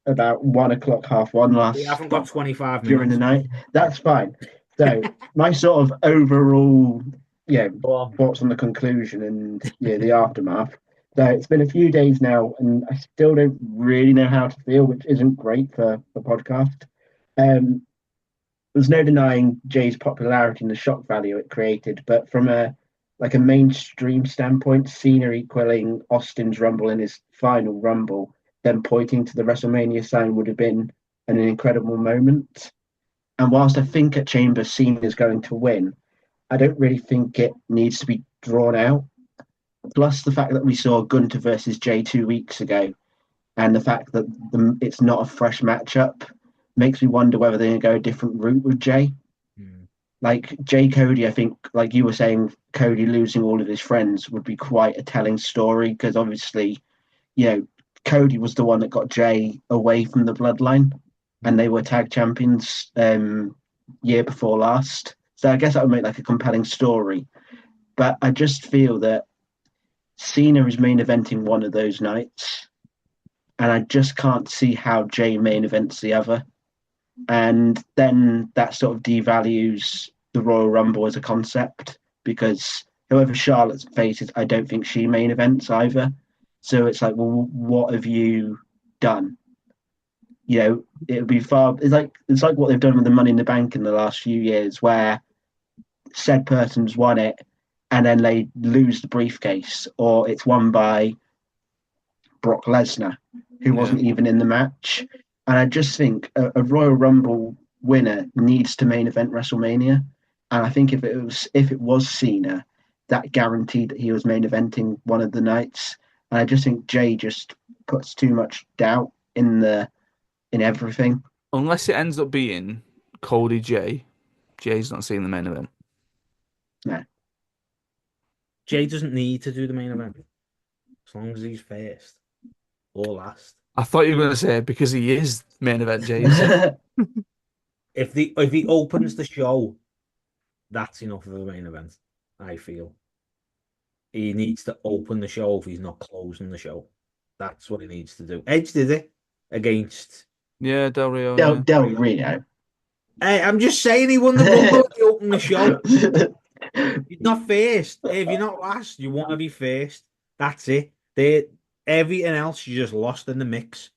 about 1 o'clock, half one We last haven't got 25 during the minutes. night. That's fine. So my sort of overall, yeah, Go on. thoughts on the conclusion and the aftermath. So it's been a few days now, and I still don't really know how to feel, which isn't great for the podcast. Um, there's no denying Jay's popularity and the shock value it created, but from a mainstream standpoint, Cena equaling Austin's Rumble in his final Rumble, then pointing to the WrestleMania sign would have been an incredible moment. And whilst I think at Chambers Cena's going to win, I don't really think it needs to be drawn out. Plus the fact that we saw Gunter versus Jay 2 weeks ago, and the fact that it's not a fresh matchup makes me wonder whether they're going to go a different route with Jay. Like Jay Cody, I think, like you were saying, Cody losing all of his friends would be quite a telling story because obviously, Cody was the one that got Jay away from the bloodline, and they were tag champions year before last. So I guess that would make like a compelling story. But I just feel that Cena is main eventing one of those nights, and I just can't see how Jay main events the other. And then that sort of devalues the Royal Rumble as a concept because whoever Charlotte faces, I don't think she main events either. So it's like, well, what have you done? It would be far. It's like what they've done with the Money in the Bank in the last few years, where said person's won it, and then they lose the briefcase, or it's won by Brock Lesnar, who wasn't even in the match. And I just think a Royal Rumble winner needs to main event WrestleMania. And I think if it was Cena, that guaranteed that he was main eventing one of the nights. And I just think Jay just puts too much doubt in everything. Unless it ends up being Cody Jay's not seeing the main event. No. Jay doesn't need to do the main event as long as he's first or last. I thought you were going to say because he is main event Jay's. If he opens the show, that's enough of a main event, I feel. He needs to open the show if he's not closing the show. That's what he needs to do. Edge did it against Del Rio. Del Rio. Hey, I'm just saying he won the Rumble if he opened the show. He's not first. If you're not last, you want to be first. That's it. Everything else you just lost in the mix.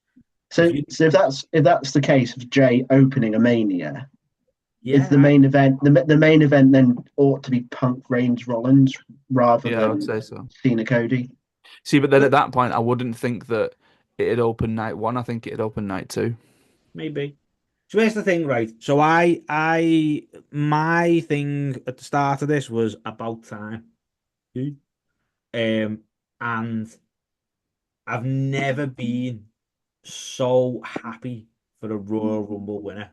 So if that's the case of Jay opening a Mania, is the I main event the main event then ought to be Punk Reigns Rollins rather I would than say so. Cena Cody? See, but then at that point, I wouldn't think that it'd open night one. I think it'd open night two. maybe. So here's the thing, right? So my thing at the start of this was about time. And I've never been so happy for a Royal Rumble winner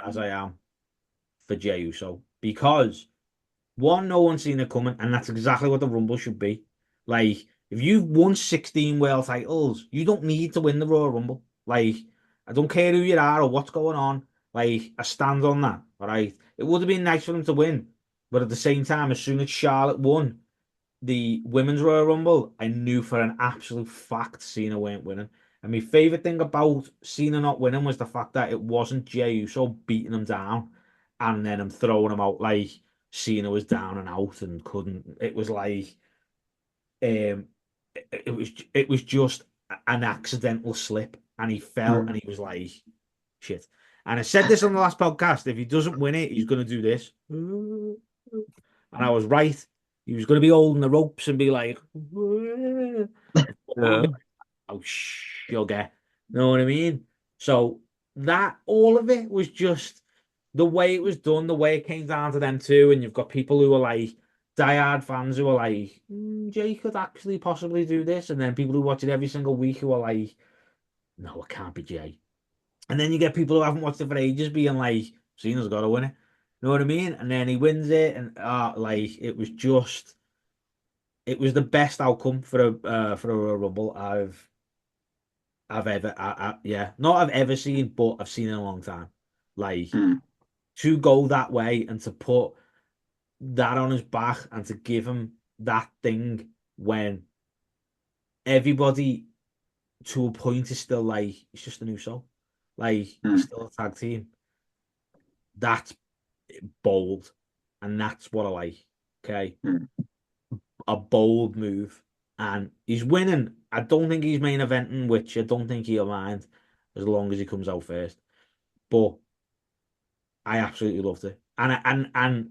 as I am for Jey Uso because one, no one's seen it coming, and that's exactly what the Rumble should be. Like, if you've won 16 world titles, you don't need to win the Royal Rumble. Like, I don't care who you are or what's going on. Like, I stand on that. All right, it would have been nice for them to win, but at the same time, as soon as Charlotte won the Women's Royal Rumble, I knew for an absolute fact Cena weren't winning. And my favourite thing about Cena not winning was the fact that it wasn't Jey Uso beating him down and then him throwing him out like Cena was down and out and couldn't. It was like, it was just an accidental slip and he fell and he was like, shit. And I said this on the last podcast: if he doesn't win it, he's going to do this. And I was right. He was going to be holding the ropes and be like, oh, sugar. You know what I mean? So that all of it was just the way it was done, the way it came down to them two, and you've got people who are like diehard fans who are like, Jay could actually possibly do this, and then people who watch it every single week who are like, no, it can't be Jay. And then you get people who haven't watched it for ages being like, Cena's got to win it. You know what I mean? And then he wins it, and like it was the best outcome for a Royal Rumble I've ever yeah, not I've ever seen, but I've seen in a long time. Like Mm. to go that way and to put that on his back and to give him that thing when everybody to a point is still like it's just a new show. Like it's still a tag team. That's bold. And that's what I like. Okay. Mm. A bold move. And he's winning. I don't think he's main eventing, which I don't think he'll mind as long as he comes out first. But I absolutely loved it. And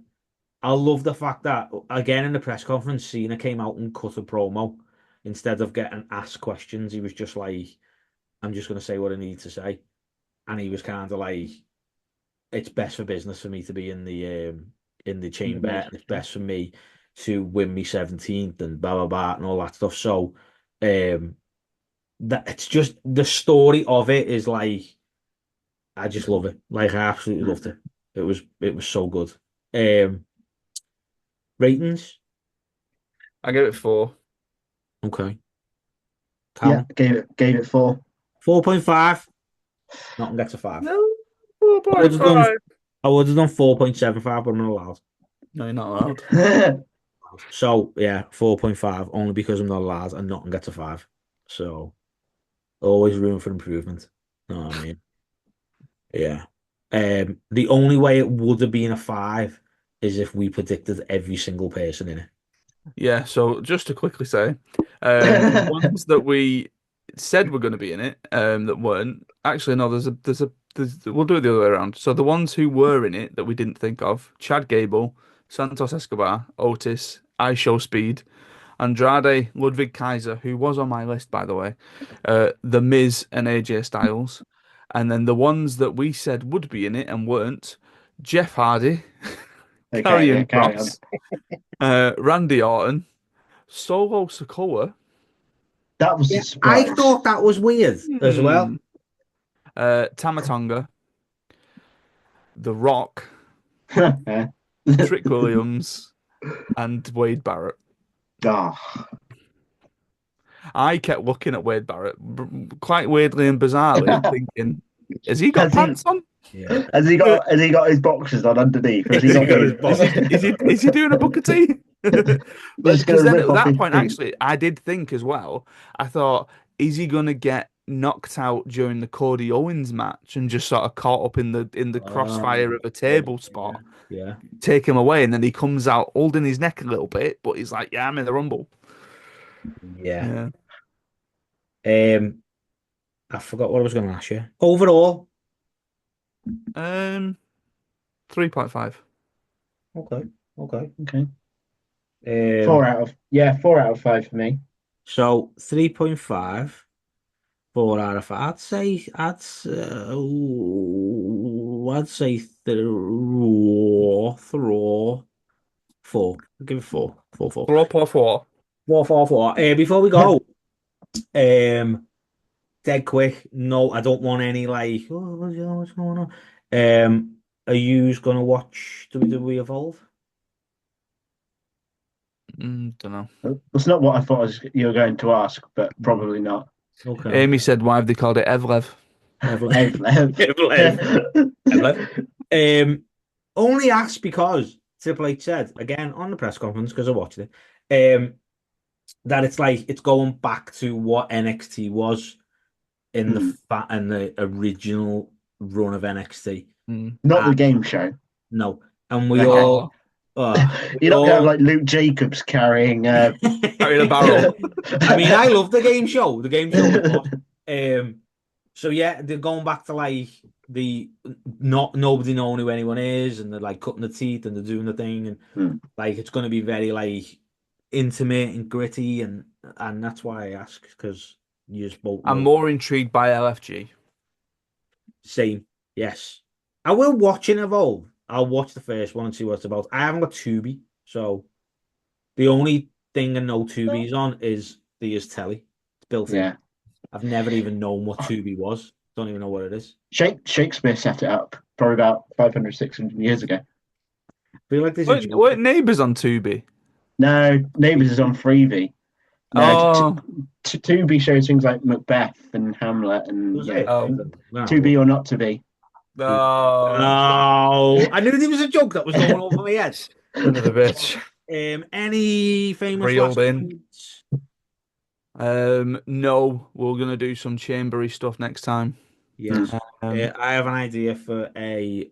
I love the fact that again in the press conference, Cena came out and cut a promo instead of getting asked questions. He was just like, "I'm just going to say what I need to say," and he was kind of like, "It's best for business for me to be in the chamber, and it's best for me to win me 17th and blah blah blah and all that stuff." So, that it's just the story of it is like, I just love it. Like I absolutely loved it. It was so good. Ratings. I give it 4. Okay. Yeah, Callum? gave it 4. 4.5. Nothing gets a 5. No, I would have done 4.5. I would have done 4.75, but I'm not allowed. No, you're not allowed. So yeah, 4.5 only because I'm not allowed and nothing gets a 5. So always room for improvement. Know what I mean? Yeah. The only way it would have been a 5 is if we predicted every single person in it. Yeah, so just to quickly say, the ones that we said were going to be in it, that weren't. Actually, no, we'll do it the other way around. So the ones who were in it that we didn't think of: Chad Gable, Santos Escobar, Otis, IShowSpeed, Andrade, Ludwig Kaiser, who was on my list, by the way, The Miz and AJ Styles. And then the ones that we said would be in it and weren't: Jeff Hardy, Okay, yeah, Karrion carry on. Kross, Randy Orton, Solo Sikoa, That was Yeah, a I surprise. thought that was weird as well. Tamatonga, The Rock, Yeah. Trick Williams, and Wade Barrett. Oh, I kept looking at Wade Barrett quite weirdly and bizarrely, thinking, has he got has he pants on? Yeah. has he got his boxes on underneath? Has he Has he got got his his? box? Is he doing a Booker T? Just gonna Because then rip at off that his point, feet. actually, I did think as well. I thought, is he gonna get knocked out during the Cody Owens match and just sort of caught up in the crossfire of a table spot, Yeah. take him away, and then he comes out holding his neck a little bit, but he's like, "Yeah, I'm in the Rumble." Yeah. Yeah. I forgot what I was going to ask you. Overall, 3.5. okay, okay. Okay, Um, 4 out of 5 for me. so 3.5, 4 out of 5. I'd say throw 4. I'll give it 4, 4, 4, 4.4. 4, 4, 4. Before we go, dead quick. No, I don't want any like, oh, what's going on? Are you gonna watch WWE Evolve? Don't know. That's not what I thought you were going to ask, but No. probably not. Okay. Amy said, "Why have they called it Evlev?" Evolve. Evolve. Only asked because Triple H said again on the press conference because I watched it. That it's like it's going back to what NXT was in Hmm. in the original run of NXT. Mm. Not the game show. No, and we Okay. all, we You're not gonna have all. like Luke Jacobs carrying. Carrying a barrel. I mean, I love the game show. The game show was awesome. So yeah, they're going back to like the not nobody knowing who anyone is, and they're like cutting the teeth and they're doing the thing, and Hmm. like it's going to be very like intimate and gritty, and that's why I ask because you just both I'm know. more intrigued by LFG. Same, yes. I will watch it evolve. I'll watch the first one and see what it's about. I haven't got Tubi, so The only thing I know Tubi's on is the is telly. It's built in. Yeah. I've never even known what Tubi was. Don't even know what it is. Shakespeare set it up probably about 500, 600 years ago. I feel like there's a What, joke. what Neighbours on Tubi? No, Neighbours is on Freevee. No, Oh, Tubi shows things like Macbeth and Hamlet and Was yeah, it? Oh. to be or not to be. no. Oh, I knew there was a joke that was going over my head. Son of a bitch. Any famous Reeled last in. words? No, we're gonna do some chambery stuff next time. Yes. Um, I have an idea for a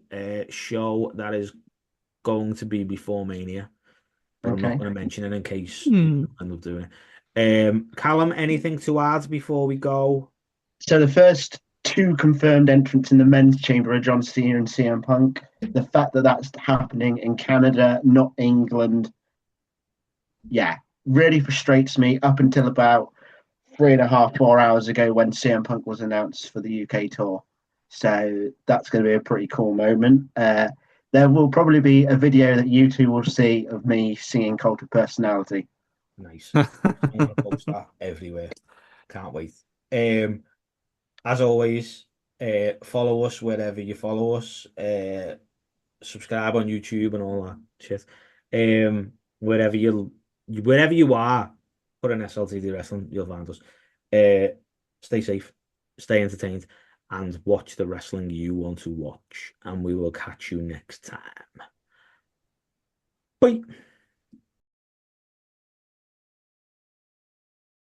show that is going to be before Mania, but I'm not Okay. going to mention it in case Hmm. I end up doing it. Callum, anything to add before we go? So the first two confirmed entrants in the men's chamber are John Cena and CM Punk. The fact that that's happening in Canada, not England, yeah, really frustrates me up until about 3.5, 4 hours ago when CM Punk was announced for the UK tour. So that's going to be a pretty cool moment. There will probably be a video that you two will see of me singing Cult of Personality. Nice. I'm going to post that everywhere. Can't wait. As always, follow us wherever you follow us. Subscribe on YouTube and all that shit. Wherever you are, put in SLTD Wrestling, you'll find us. Stay safe, stay entertained, and watch the wrestling you want to watch. And we will catch you next time. Bye.